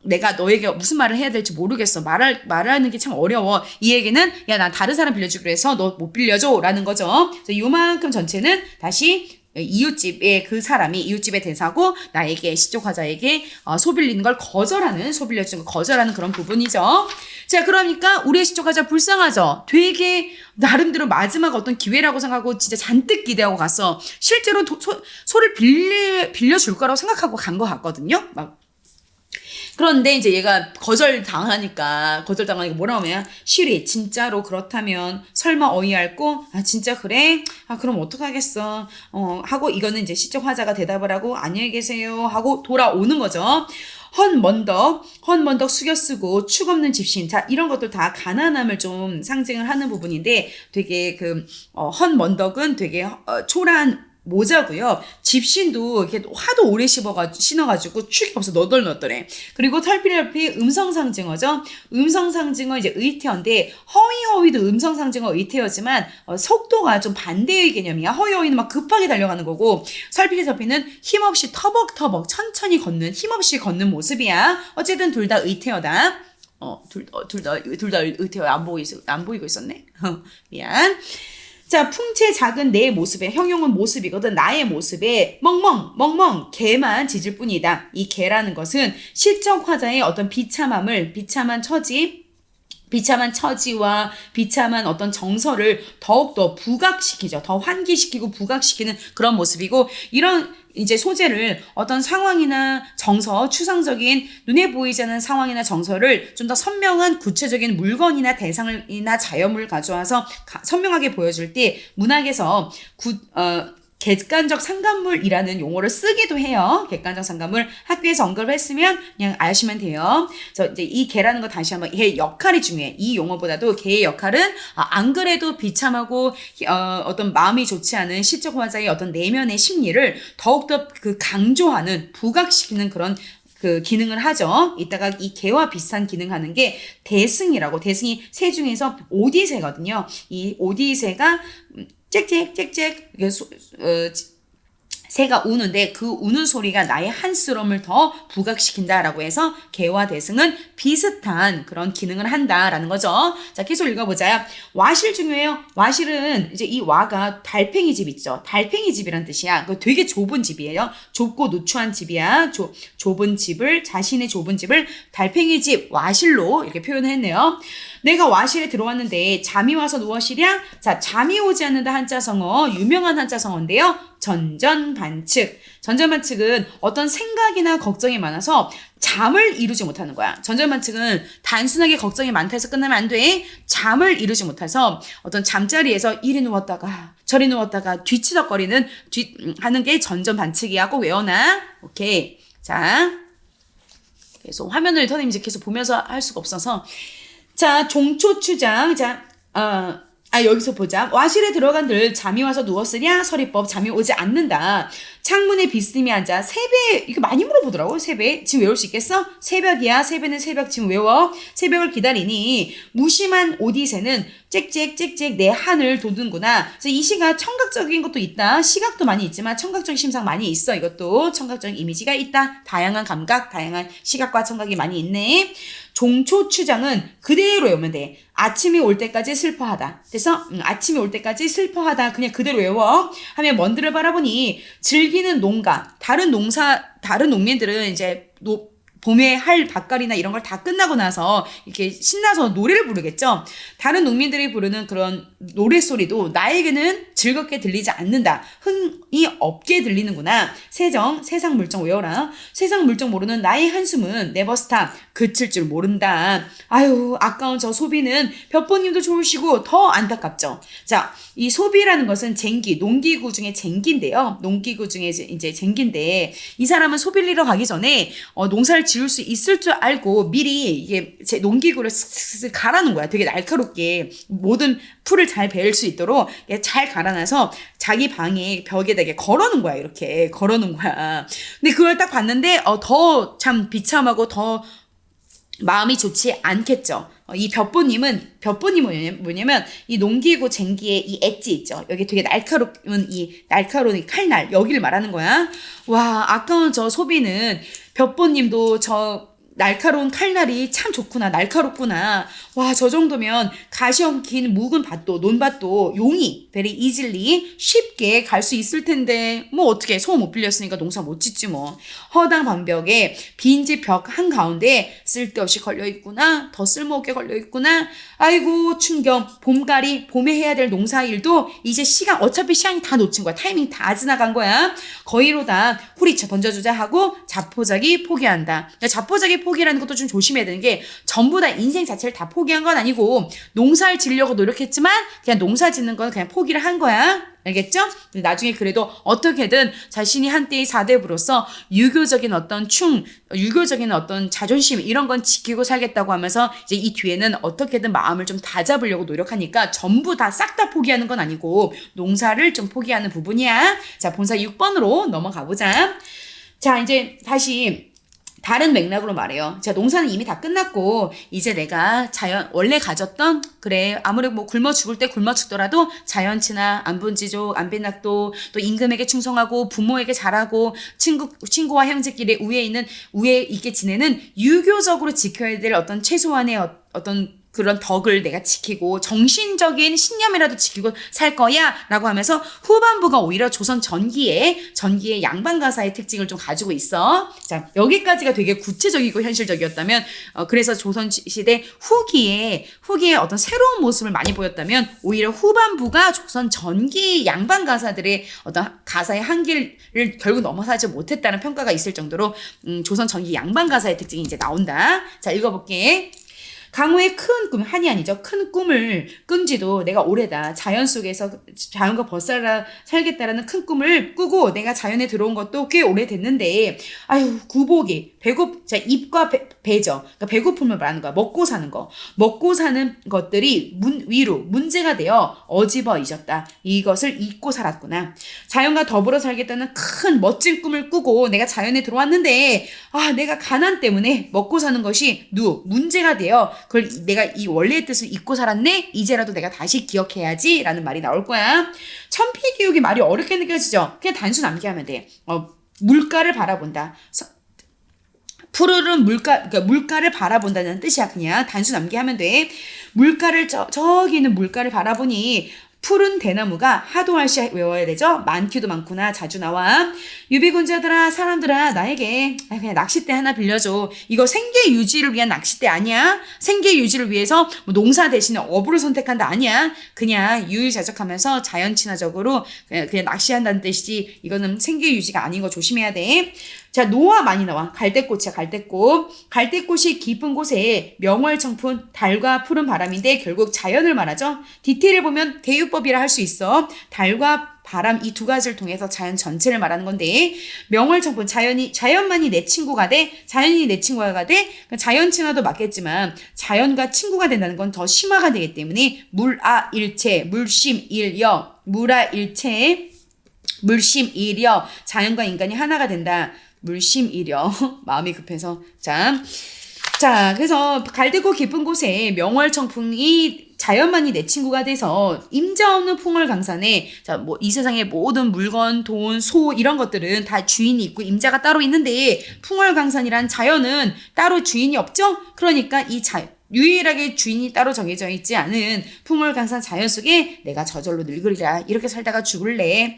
내가 너에게 무슨 말을 해야 될지 모르겠어. 말하는 게 참 어려워. 이 얘기는 난 다른 사람 빌려주기로 해서 너 못 빌려줘 라는 거죠. 그래서 요만큼 전체는 다시 이웃집의 그 사람이 이웃집의 대사고 나에게 시쪽 화자에게 소 빌리는 걸 거절하는 소 빌려주는 걸 거절하는 그런 부분이죠. 자, 그러니까 우리의 시쪽 화자 불쌍하죠. 되게 나름대로 마지막 어떤 기회라고 생각하고 진짜 잔뜩 기대하고 갔어. 실제로 소를 빌려줄 거라고 생각하고 간 것 같거든요. 막. 그런데 이제 얘가 거절당하니까 뭐라고 하면 시리 진짜로 그렇다면 설마 어이할꼬 진짜 그래? 그럼 어떡하겠어 하고 이거는 이제 시적 화자가 대답을 하고 안녕히 계세요 하고 돌아오는 거죠. 헌먼덕 숙여 쓰고 축 없는 집신. 자, 이런 것들 다 가난함을 좀 상징을 하는 부분인데 되게 헌먼덕은 되게 초라한 모자고요. 집신도 이렇게 하도 오래 신어가지고 축이 없어 너덜너덜해. 그리고 털필열피 음성상징어죠. 음성상징어 이제 의태어인데 허위허위도 음성상징어 의태어지만 속도가 좀 반대의 개념이야. 허위허위는 막 급하게 달려가는 거고 설필설피는 힘없이 터벅터벅 천천히 걷는 힘없이 걷는 모습이야. 어쨌든 둘 다 의태어다. 둘 다 의태어 안 보이고 있었네. 미안. 자, 풍채 작은 내 모습에 형용은 모습이거든. 나의 모습에 멍멍 개만 짖을 뿐이다. 이 개라는 것은 시적 화자의 어떤 비참함을 비참한 처지와 비참한 어떤 정서를 더욱더 부각시키죠. 더 환기시키고 부각시키는 그런 모습이고 이런 이제 소재를 어떤 상황이나 정서, 추상적인 눈에 보이지 않는 상황이나 정서를 좀 더 선명한 구체적인 물건이나 대상이나 자연물을 가져와서 선명하게 보여줄 때 문학에서 객관적 상관물이라는 용어를 쓰기도 해요. 객관적 상관물 학교에서 언급을 했으면 그냥 아시면 돼요. 그래서 이제 이 개라는 거 다시 한번 개의 역할이 중요해. 이 용어보다도 개의 역할은 안 그래도 비참하고 어떤 마음이 좋지 않은 시적 화자의 어떤 내면의 심리를 더욱더 강조하는 부각시키는 그런 기능을 하죠. 이따가 이 개와 비슷한 기능하는 게 대승이라고. 대승이 새 중에서 오디세거든요. 이 오디세가 짹짹짹짹 새가 우는데 그 우는 소리가 나의 한스러움을 더 부각시킨다라고 해서 개와 대승은 비슷한 그런 기능을 한다라는 거죠. 자, 계속 읽어보자. 와실 중요해요. 와실은 이제 이 와가 달팽이 집 있죠. 달팽이 집이란 뜻이야. 그 되게 좁은 집이에요. 좁고 누추한 집이야. 좁은 집을 자신의 좁은 집을 달팽이 집 와실로 이렇게 표현했네요. 내가 와실에 들어왔는데 잠이 와서 누워시랴? 자, 잠이 오지 않는다 한자성어, 유명한 한자성어인데요. 전전반측. 전전반측은 어떤 생각이나 걱정이 많아서 잠을 이루지 못하는 거야. 전전반측은 단순하게 걱정이 많다 해서 끝나면 안 돼. 잠을 이루지 못해서 어떤 잠자리에서 이리 누웠다가 저리 누웠다가 뒤치덕거리는 하는 게 전전반측이야. 꼭 외워놔. 오케이. 자, 계속 화면을 터님이제 계속 보면서 할 수가 없어서 자, 종초추장. 자, 여기서 보자. 와실에 들어간들 잠이 와서 누웠으랴? 서리법 잠이 오지 않는다. 창문에 비스듬히 앉아. 세배, 이거 많이 물어보더라고. 세배. 지금 외울 수 있겠어? 새벽이야. 세배는 새벽 지금 외워. 새벽을 기다리니 무심한 오디세는 짹짹짹짹 내 한을 돋는구나. 그래서 이 시가 청각적인 것도 있다. 시각도 많이 있지만 청각적인 심상 많이 있어. 이것도 청각적인 이미지가 있다. 다양한 감각, 다양한 시각과 청각이 많이 있네. 종초추장은 그대로 외우면 돼. 아침이 올 때까지 슬퍼하다. 그래서 아침이 올 때까지 슬퍼하다. 그냥 그대로 외워. 하면 먼들을 바라보니 즐기는 농가. 다른 농민들은 이제 봄에 할 밭갈이나 이런 걸 다 끝나고 나서 이렇게 신나서 노래를 부르겠죠. 다른 농민들이 부르는 그런 노래소리도 나에게는 즐겁게 들리지 않는다. 흥이 없게 들리는구나. 세상 물정 외워라. 세상 물정 모르는 나의 한숨은 네버스탑 그칠 줄 모른다. 아유, 아까운 저 소비는 벽보님도 좋으시고 더 안타깝죠. 자, 이 소비라는 것은 농기구 중에 쟁기인데요. 농기구 중에 이제 쟁기인데 이 사람은 소빌리러 가기 전에 농사를 지을 수 있을 줄 알고 미리 이게 농기구를 슥슥 갈아놓은 거야. 되게 날카롭게 모든 풀을 잘 베일 수 있도록 잘 갈아놔서 자기 방에 벽에다 이렇게 걸어놓은 거야. 이렇게 걸어놓은 거야. 근데 그걸 딱 봤는데 더 참 비참하고 더 마음이 좋지 않겠죠. 이 벽보님은 뭐냐면 이 농기구 쟁기의 이 엣지 있죠. 여기 되게 날카로운 이 칼날 여기를 말하는 거야. 와, 아까운 저 소비는 벽보님도 저 날카로운 칼날이 참 좋구나, 날카롭구나. 와, 저 정도면 가시 엉킨 묵은 밭도, 논밭도 용이 very easily 쉽게 갈 수 있을 텐데 뭐 어떻게 소음 못 빌렸으니까 농사 못 짓지 뭐. 허당 방벽에 빈집 벽 한가운데 쓸데없이 걸려있구나, 더 쓸모없게 걸려있구나. 아이고 충경, 봄가리, 봄에 해야 될 농사일도 이제 어차피 시간이 다 놓친 거야. 타이밍 다 지나간 거야. 거의로다 후리쳐 던져주자 하고 자포자기 포기한다. 자포자기 포기라는 것도 좀 조심해야 되는 게 전부 다 인생 자체를 다 포기한 건 아니고 농사를 지으려고 노력했지만 그냥 농사 짓는 건 그냥 포기를 한 거야. 알겠죠? 나중에 그래도 어떻게든 자신이 한때의 사대부로서 유교적인 어떤 자존심 이런 건 지키고 살겠다고 하면서 이제 이 뒤에는 어떻게든 마음을 좀 다잡으려고 노력하니까 전부 다 싹 다 포기하는 건 아니고 농사를 좀 포기하는 부분이야. 자, 본사 6번으로 넘어가 보자. 자, 이제 다시 다른 맥락으로 말해요. 자, 농사는 이미 다 끝났고 이제 내가 원래 가졌던 그래 아무래도 뭐 굶어 죽을 때 굶어 죽더라도 자연친화, 안분지족, 안빈낙도 또 임금에게 충성하고 부모에게 잘하고 친구와 형제끼리 우애에 있게 지내는 유교적으로 지켜야 될 어떤 최소한의 어떤 그런 덕을 내가 지키고 정신적인 신념이라도 지키고 살 거야 라고 하면서 후반부가 오히려 조선 전기의 양반가사의 특징을 좀 가지고 있어. 자, 여기까지가 되게 구체적이고 현실적이었다면 그래서 조선시대 후기에 어떤 새로운 모습을 많이 보였다면 오히려 후반부가 조선 전기 양반가사들의 어떤 가사의 한계를 결국 넘어서지 못했다는 평가가 있을 정도로 조선 전기 양반가사의 특징이 이제 나온다. 자, 읽어볼게. 강호의 큰 꿈, 한이 아니죠. 큰 꿈을 꾼 지도 내가 오래다. 자연 속에서 자연과 벗살아 살겠다라는 큰 꿈을 꾸고 내가 자연에 들어온 것도 꽤 오래됐는데 아유 구복이 자, 입과 배죠. 그러니까 배고픔을 말하는 거야. 먹고 사는 거. 먹고 사는 것들이 위로 문제가 되어 어집어 잊었다. 이것을 잊고 살았구나. 자연과 더불어 살겠다는 큰 멋진 꿈을 꾸고 내가 자연에 들어왔는데 내가 가난 때문에 먹고 사는 것이 문제가 되어 그걸 내가 이 원래의 뜻을 잊고 살았네? 이제라도 내가 다시 기억해야지 라는 말이 나올 거야. 천피기육이 말이 어렵게 느껴지죠? 그냥 단순 암기하면 돼. 물가를 바라본다. 푸르른 그러니까 물가를 바라본다는 뜻이야. 그냥 단순 암기하면 돼. 물가를 저기 있는 물가를 바라보니 푸른 대나무가 하도할시 외워야 되죠. 많기도 많구나. 자주 나와. 유비군자들아, 사람들아, 나에게 그냥 낚싯대 하나 빌려줘. 이거 생계 유지를 위한 낚싯대 아니야. 생계 유지를 위해서 뭐 농사 대신에 어부를 선택한다 아니야. 그냥 유유자적하면서 자연친화적으로 그냥 낚시한다는 뜻이지. 이거는 생계 유지가 아닌 거 조심해야 돼. 자, 노화 많이 나와. 갈대꽃이야, 갈대꽃. 갈대꽃이 깊은 곳에 명월청풍, 달과 푸른 바람인데 결국 자연을 말하죠. 디테일을 보면 대유법이라 할 수 있어. 달과 바람 이 두 가지를 통해서 자연 전체를 말하는 건데 명월청풍, 자연만이 내 친구가 돼. 자연이 내 친구가 돼. 자연 친화도 맞겠지만 자연과 친구가 된다는 건 더 심화가 되기 때문에 물아일체, 물심일여, 물아일체, 물심일여, 자연과 인간이 하나가 된다. 물심이려. 마음이 급해서. 자, 그래서 갈대꽃 깊은 곳에 명월청풍이 자연만이 내 친구가 돼서 임자 없는 풍월강산에 뭐 이 세상의 모든 물건, 돈, 소 이런 것들은 다 주인이 있고 임자가 따로 있는데 풍월강산이란 자연은 따로 주인이 없죠? 그러니까 유일하게 주인이 따로 정해져 있지 않은 풍월강산 자연 속에 내가 저절로 늙으리라. 이렇게 살다가 죽을래.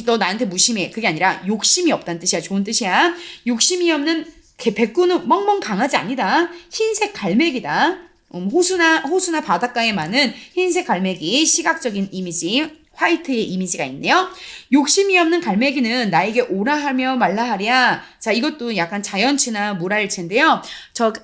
너 나한테 무심해. 그게 아니라 욕심이 없다는 뜻이야. 좋은 뜻이야. 욕심이 없는 백구는 멍멍 강아지 아니다. 흰색 갈매기다. 호수나 바닷가에 많은 흰색 갈매기, 시각적인 이미지, 화이트의 이미지가 있네요. 욕심이 없는 갈매기는 나에게 오라 하며 말라 하랴. 자, 이것도 약간 자연친화 물화일체인데요.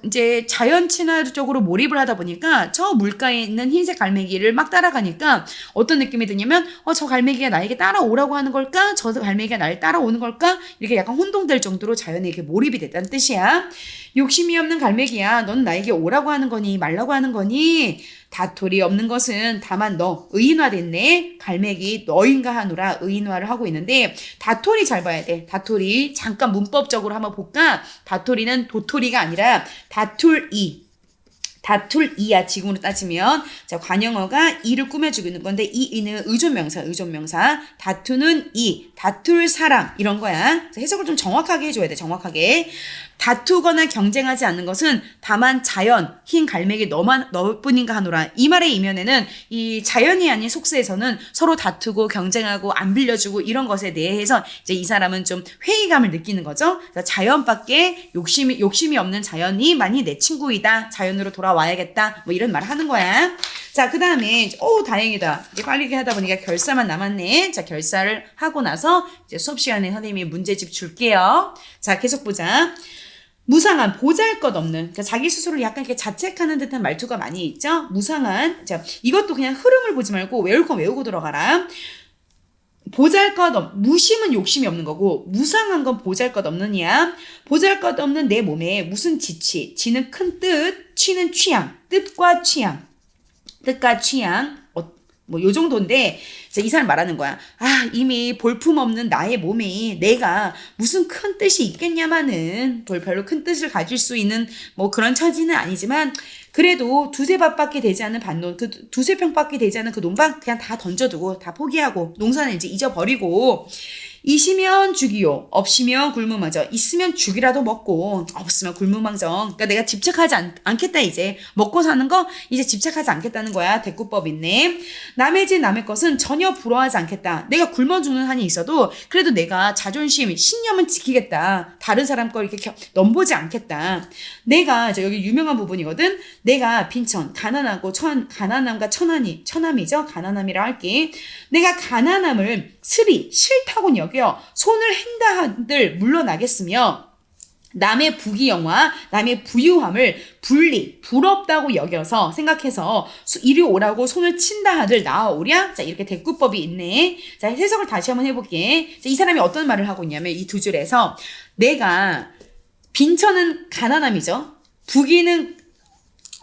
이제 자연친화적으로 몰입을 하다 보니까 저 물가에 있는 흰색 갈매기를 막 따라가니까 어떤 느낌이 드냐면 저 갈매기가 나에게 따라오라고 하는 걸까? 저 갈매기가 나를 따라오는 걸까? 이렇게 약간 혼동될 정도로 자연에 이렇게 몰입이 됐다는 뜻이야. 욕심이 없는 갈매기야. 넌 나에게 오라고 하는 거니 말라고 하는 거니? 다툴이 없는 것은 다만 너 의인화됐네. 갈매기 너인가 하노라 의인화를 하고 있는데 다툴이 잘 봐야 돼. 다툴이 잠깐 문법적으로 한번 볼까? 다툴이는 도토리가 아니라 다툴이 다툴 이야. 지금으로 따지면 자 관용어가 이를 꾸며주고 있는 건데 이 이는 의존명사. 다투는 이, 다툴 사람 이런 거야. 해석을 좀 정확하게 해줘야 돼. 정확하게. 다투거나 경쟁하지 않는 것은 다만 자연 흰 갈매기 너뿐인가 하노라. 이 말의 이면에는 이 자연이 아닌 속세에서는 서로 다투고 경쟁하고 안 빌려주고 이런 것에 대해서 이제 이 사람은 좀 회의감을 느끼는 거죠. 자연밖에 욕심이 없는 자연이 내 친구이다. 자연으로 돌아와야겠다. 뭐 이런 말을 하는 거야. 자, 그 다음에 다행이다. 이제 빨리 하다 보니까 결사만 남았네. 자, 결사를 하고 나서 이제 수업 시간에 선생님이 문제집 줄게요. 자, 계속 보자. 무상한, 보잘것없는, 그러니까 자기 스스로를 약간 이렇게 자책하는 듯한 말투가 많이 있죠? 무상한. 자, 이것도 그냥 흐름을 보지 말고 외울 건 외우고 들어가라. 무심은 욕심이 없는 거고, 무상한 건 보잘것없느냐? 보잘것없는 내 몸에 무슨 지치, 지는 큰 뜻, 취는 취향, 뜻과 취향, 뭐 요 정도인데 이 사람 말하는 거야. 이미 볼품없는 나의 몸에 내가 무슨 큰 뜻이 있겠냐마는 별로 큰 뜻을 가질 수 있는 뭐 그런 처지는 아니지만 그래도 두세 밭밖에 되지 않은 밭논, 두세 평밖에 되지 않은 그 논밭 그냥 다 던져두고 다 포기하고 농사는 이제 잊어버리고 이시면 죽이요, 없이면 굶음하죠. 있으면 죽이라도 먹고 없으면 굶음하죠. 그러니까 내가 집착하지 않겠다 이제. 먹고 사는 거 이제 집착하지 않겠다는 거야. 대꾸법 있네. 남의 집 남의 것은 전혀 부러워하지 않겠다. 내가 굶어 죽는 한이 있어도 그래도 내가 자존심, 신념은 지키겠다. 다른 사람 거 이렇게 넘보지 않겠다. 내가 여기 유명한 부분이거든. 내가 빈천, 가난하고 가난함과 천함이죠. 가난함이라 할게. 내가 가난함을 싫다고 여겨 손을 핸다 한들 물러나겠으며 남의 부귀영화, 남의 부유함을 부럽다고 여겨서 생각해서 이리 오라고 손을 친다 하들 나아오랴? 자, 이렇게 대꾸법이 있네. 자, 해석을 다시 한번 해볼게. 자, 이 사람이 어떤 말을 하고 있냐면 이 두 줄에서 내가 빈천은 가난함이죠. 부귀는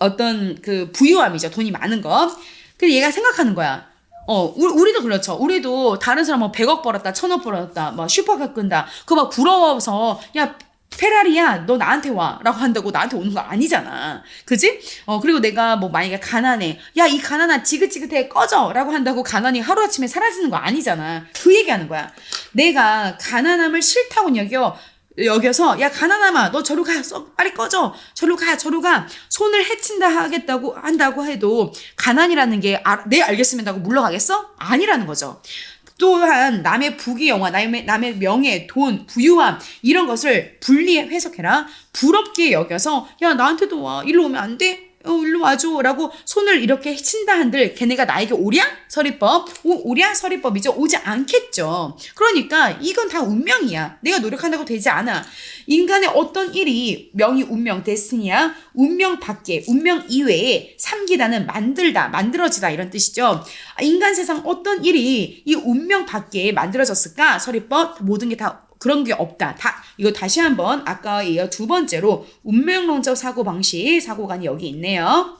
어떤 그 부유함이죠. 돈이 많은 것. 근데 얘가 생각하는 거야. 우리도 그렇죠. 우리도 다른 사람 100억 벌었다, 1000억 벌었다, 막 슈퍼카 끈다. 그거 막 부러워서, 야, 페라리야, 너 나한테 와. 라고 한다고 나한테 오는 거 아니잖아. 그지? 그리고 내가 만약에 가난해. 야, 이 가난한 지긋지긋해, 꺼져. 라고 한다고 가난이 하루아침에 사라지는 거 아니잖아. 그 얘기하는 거야. 내가 가난함을 싫다고 여겨서 야 가난함아 너 저로 가 빨리 꺼져 저로 가 손을 한다고 해도 가난이라는 게 네 알겠습니다 하고 물러가겠어? 아니라는 거죠. 또한 남의 부귀영화, 남의 명예, 돈, 부유함 이런 것을 분리 해석해라. 부럽게 여겨서 야 나한테도 와 일로 오면 안 돼? 일로 와줘 라고 손을 이렇게 친다 한들 걔네가 나에게 오랴? 서리법. 오랴? 서리법이죠. 오지 않겠죠. 그러니까 이건 다 운명이야. 내가 노력한다고 되지 않아. 인간의 어떤 일이 명이 운명, 데스티니야. 운명 밖에, 운명 이외에 삼기다는 만들어지다 이런 뜻이죠. 인간 세상 어떤 일이 이 운명 밖에 만들어졌을까? 서리법. 모든 게 다 그런 게 없다. 이거 다시 한번 아까와 이어 두 번째로 운명론적 사고관이 여기 있네요.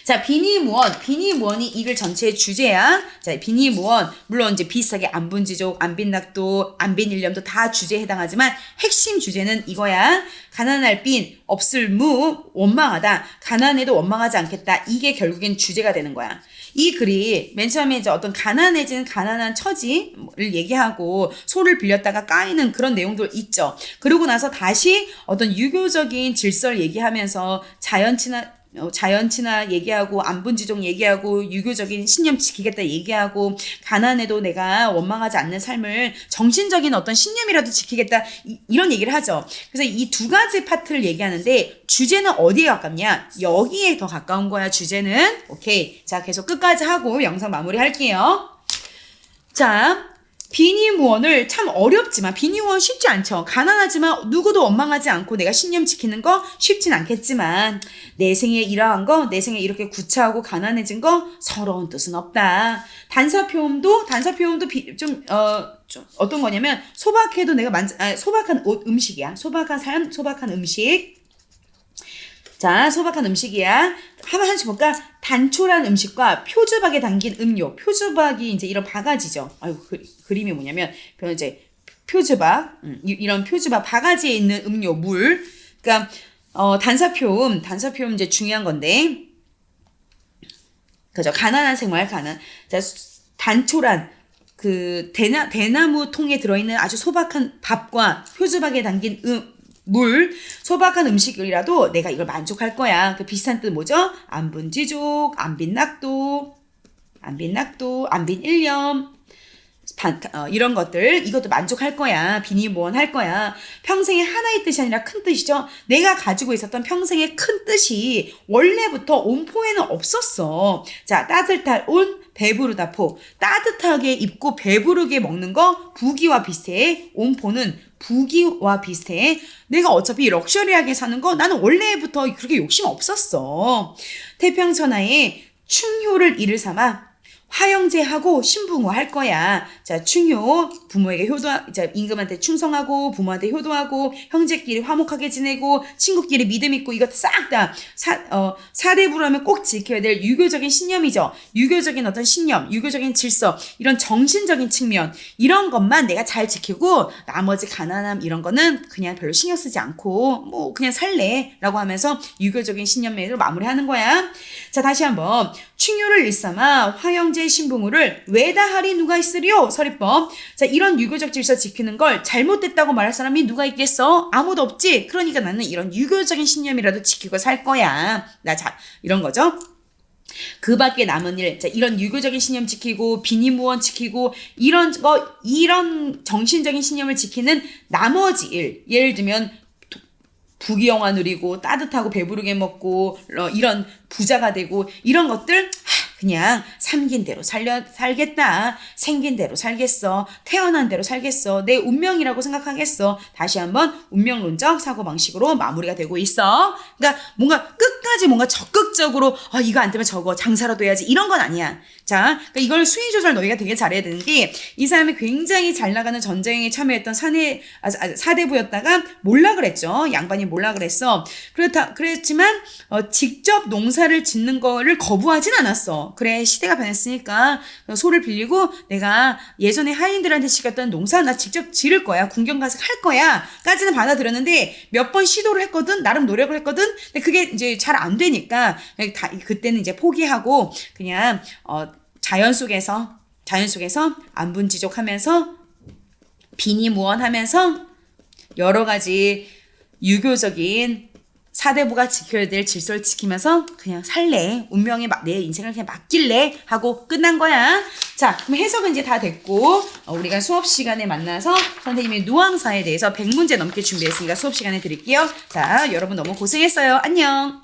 자, 비니무언이 이 글 전체의 주제야. 자, 비니무언 물론 이제 비슷하게 안분지족, 안빈낙도, 안빈일념도 다 주제에 해당하지만 핵심 주제는 이거야. 가난할 빈, 없을 무, 원망하다. 가난해도 원망하지 않겠다. 이게 결국엔 주제가 되는 거야. 이 글이 맨 처음에 이제 어떤 가난해지는 가난한 처지를 얘기하고 소를 빌렸다가 까이는 그런 내용들 있죠. 그러고 나서 다시 어떤 유교적인 질서를 얘기하면서 자연친화 얘기하고 안분지종 얘기하고 유교적인 신념 지키겠다 얘기하고 가난해도 내가 원망하지 않는 삶을 정신적인 어떤 신념이라도 지키겠다 이런 얘기를 하죠. 그래서 이 두 가지 파트를 얘기하는데 주제는 어디에 가깝냐? 여기에 더 가까운 거야. 주제는. 오케이. 자, 계속 끝까지 하고 영상 마무리할게요. 자, 비니무언을 참 어렵지만 비니무언 쉽지 않죠. 가난하지만 누구도 원망하지 않고 내가 신념 지키는 거 쉽진 않겠지만 내 생에 이러한 거, 내 생에 이렇게 구차하고 가난해진 거 서러운 뜻은 없다. 단사표음도 좀 어떤 거냐면 소박해도 소박한 옷 음식이야. 소박한 삶, 소박한 음식. 자, 소박한 음식이야. 하나씩 볼까? 단촐한 음식과 표주박에 담긴 음료. 표주박이 이제 이런 바가지죠. 그림이 뭐냐면, 이제 표주박, 이런 표주박 바가지에 있는 음료, 물. 그러니까 단사표음 이제 중요한 건데, 그죠? 가난한 생활, 자, 단초란, 대나무 통에 들어있는 아주 소박한 밥과 표주박에 담긴 물, 소박한 음식이라도 내가 이걸 만족할 거야. 그 비슷한 뜻 뭐죠? 안분지족, 안빈낙도, 안빈일념, 이런 것들, 이것도 만족할 거야. 비니무원할 거야. 평생에 하나의 뜻이 아니라 큰 뜻이죠. 내가 가지고 있었던 평생의 큰 뜻이 원래부터 온포에는 없었어. 자, 따뜻할 온, 배부르다 포. 따뜻하게 입고 배부르게 먹는 거 부귀와 비슷해. 온포는 부귀와 비슷해. 내가 어차피 럭셔리하게 사는 거 나는 원래부터 그렇게 욕심 없었어. 태평천하에 충효를 이를 삼아 화영제하고 신붕어 할 거야. 자, 충효, 부모에게 임금한테 충성하고, 부모한테 효도하고, 형제끼리 화목하게 지내고, 친구끼리 믿음 있고, 이것도 싹 다, 사대부로 하면 꼭 지켜야 될 유교적인 신념이죠. 유교적인 어떤 신념, 유교적인 질서, 이런 정신적인 측면, 이런 것만 내가 잘 지키고, 나머지 가난함, 이런 거는 그냥 별로 신경 쓰지 않고, 그냥 살래. 라고 하면서 유교적인 신념으로 마무리하는 거야. 자, 다시 한번. 충효를 일삼아 화영제 신붕우를 왜다 하리 누가 있으리요? 서리법. 자, 이런 유교적 질서 지키는 걸 잘못됐다고 말할 사람이 누가 있겠어? 아무도 없지. 그러니까 나는 이런 유교적인 신념이라도 지키고 살 거야. 이런 거죠. 그 밖에 남은 일, 자, 이런 유교적인 신념 지키고, 비니무원 지키고, 이런 정신적인 신념을 지키는 나머지 일. 예를 들면, 부귀영화 누리고 따뜻하고 배부르게 먹고 이런 부자가 되고 이런 것들 그냥 삼긴 대로 살겠다. 생긴 대로 살겠어. 태어난 대로 살겠어. 내 운명이라고 생각하겠어. 다시 한번 운명론적 사고방식으로 마무리가 되고 있어. 그러니까 뭔가 끝까지 뭔가 적극적으로 이거 안 되면 저거 장사라도 해야지 이런 건 아니야. 자, 그러니까 이걸 수위 조절 너희가 되게 잘해야 되는 게 이 사람이 굉장히 잘 나가는 전쟁에 참여했던 사대부였다가 몰락을 그랬죠. 양반이 몰락을 했어. 그랬지만 직접 농사를 짓는 거를 거부하진 않았어. 그래, 시대가 변했으니까 소를 빌리고 내가 예전에 하인들한테 시켰던 농사 나 직접 지을 거야. 군경 가서 할 거야. 까지는 받아들였는데 몇 번 시도를 했거든. 나름 노력을 했거든. 근데 그게 이제 잘 안 되니까 그때는 이제 포기하고 그냥 자연 속에서 안분지족하면서 비니무원하면서 여러 가지 유교적인 사대부가 지켜야 될 질서를 지키면서 그냥 살래. 운명에 내 인생을 그냥 맡길래 하고 끝난 거야. 자, 그럼 해석은 이제 다 됐고 우리가 수업 시간에 만나서 선생님이 누앙사에 대해서 100문제 넘게 준비했으니까 수업 시간에 드릴게요. 자, 여러분 너무 고생했어요. 안녕.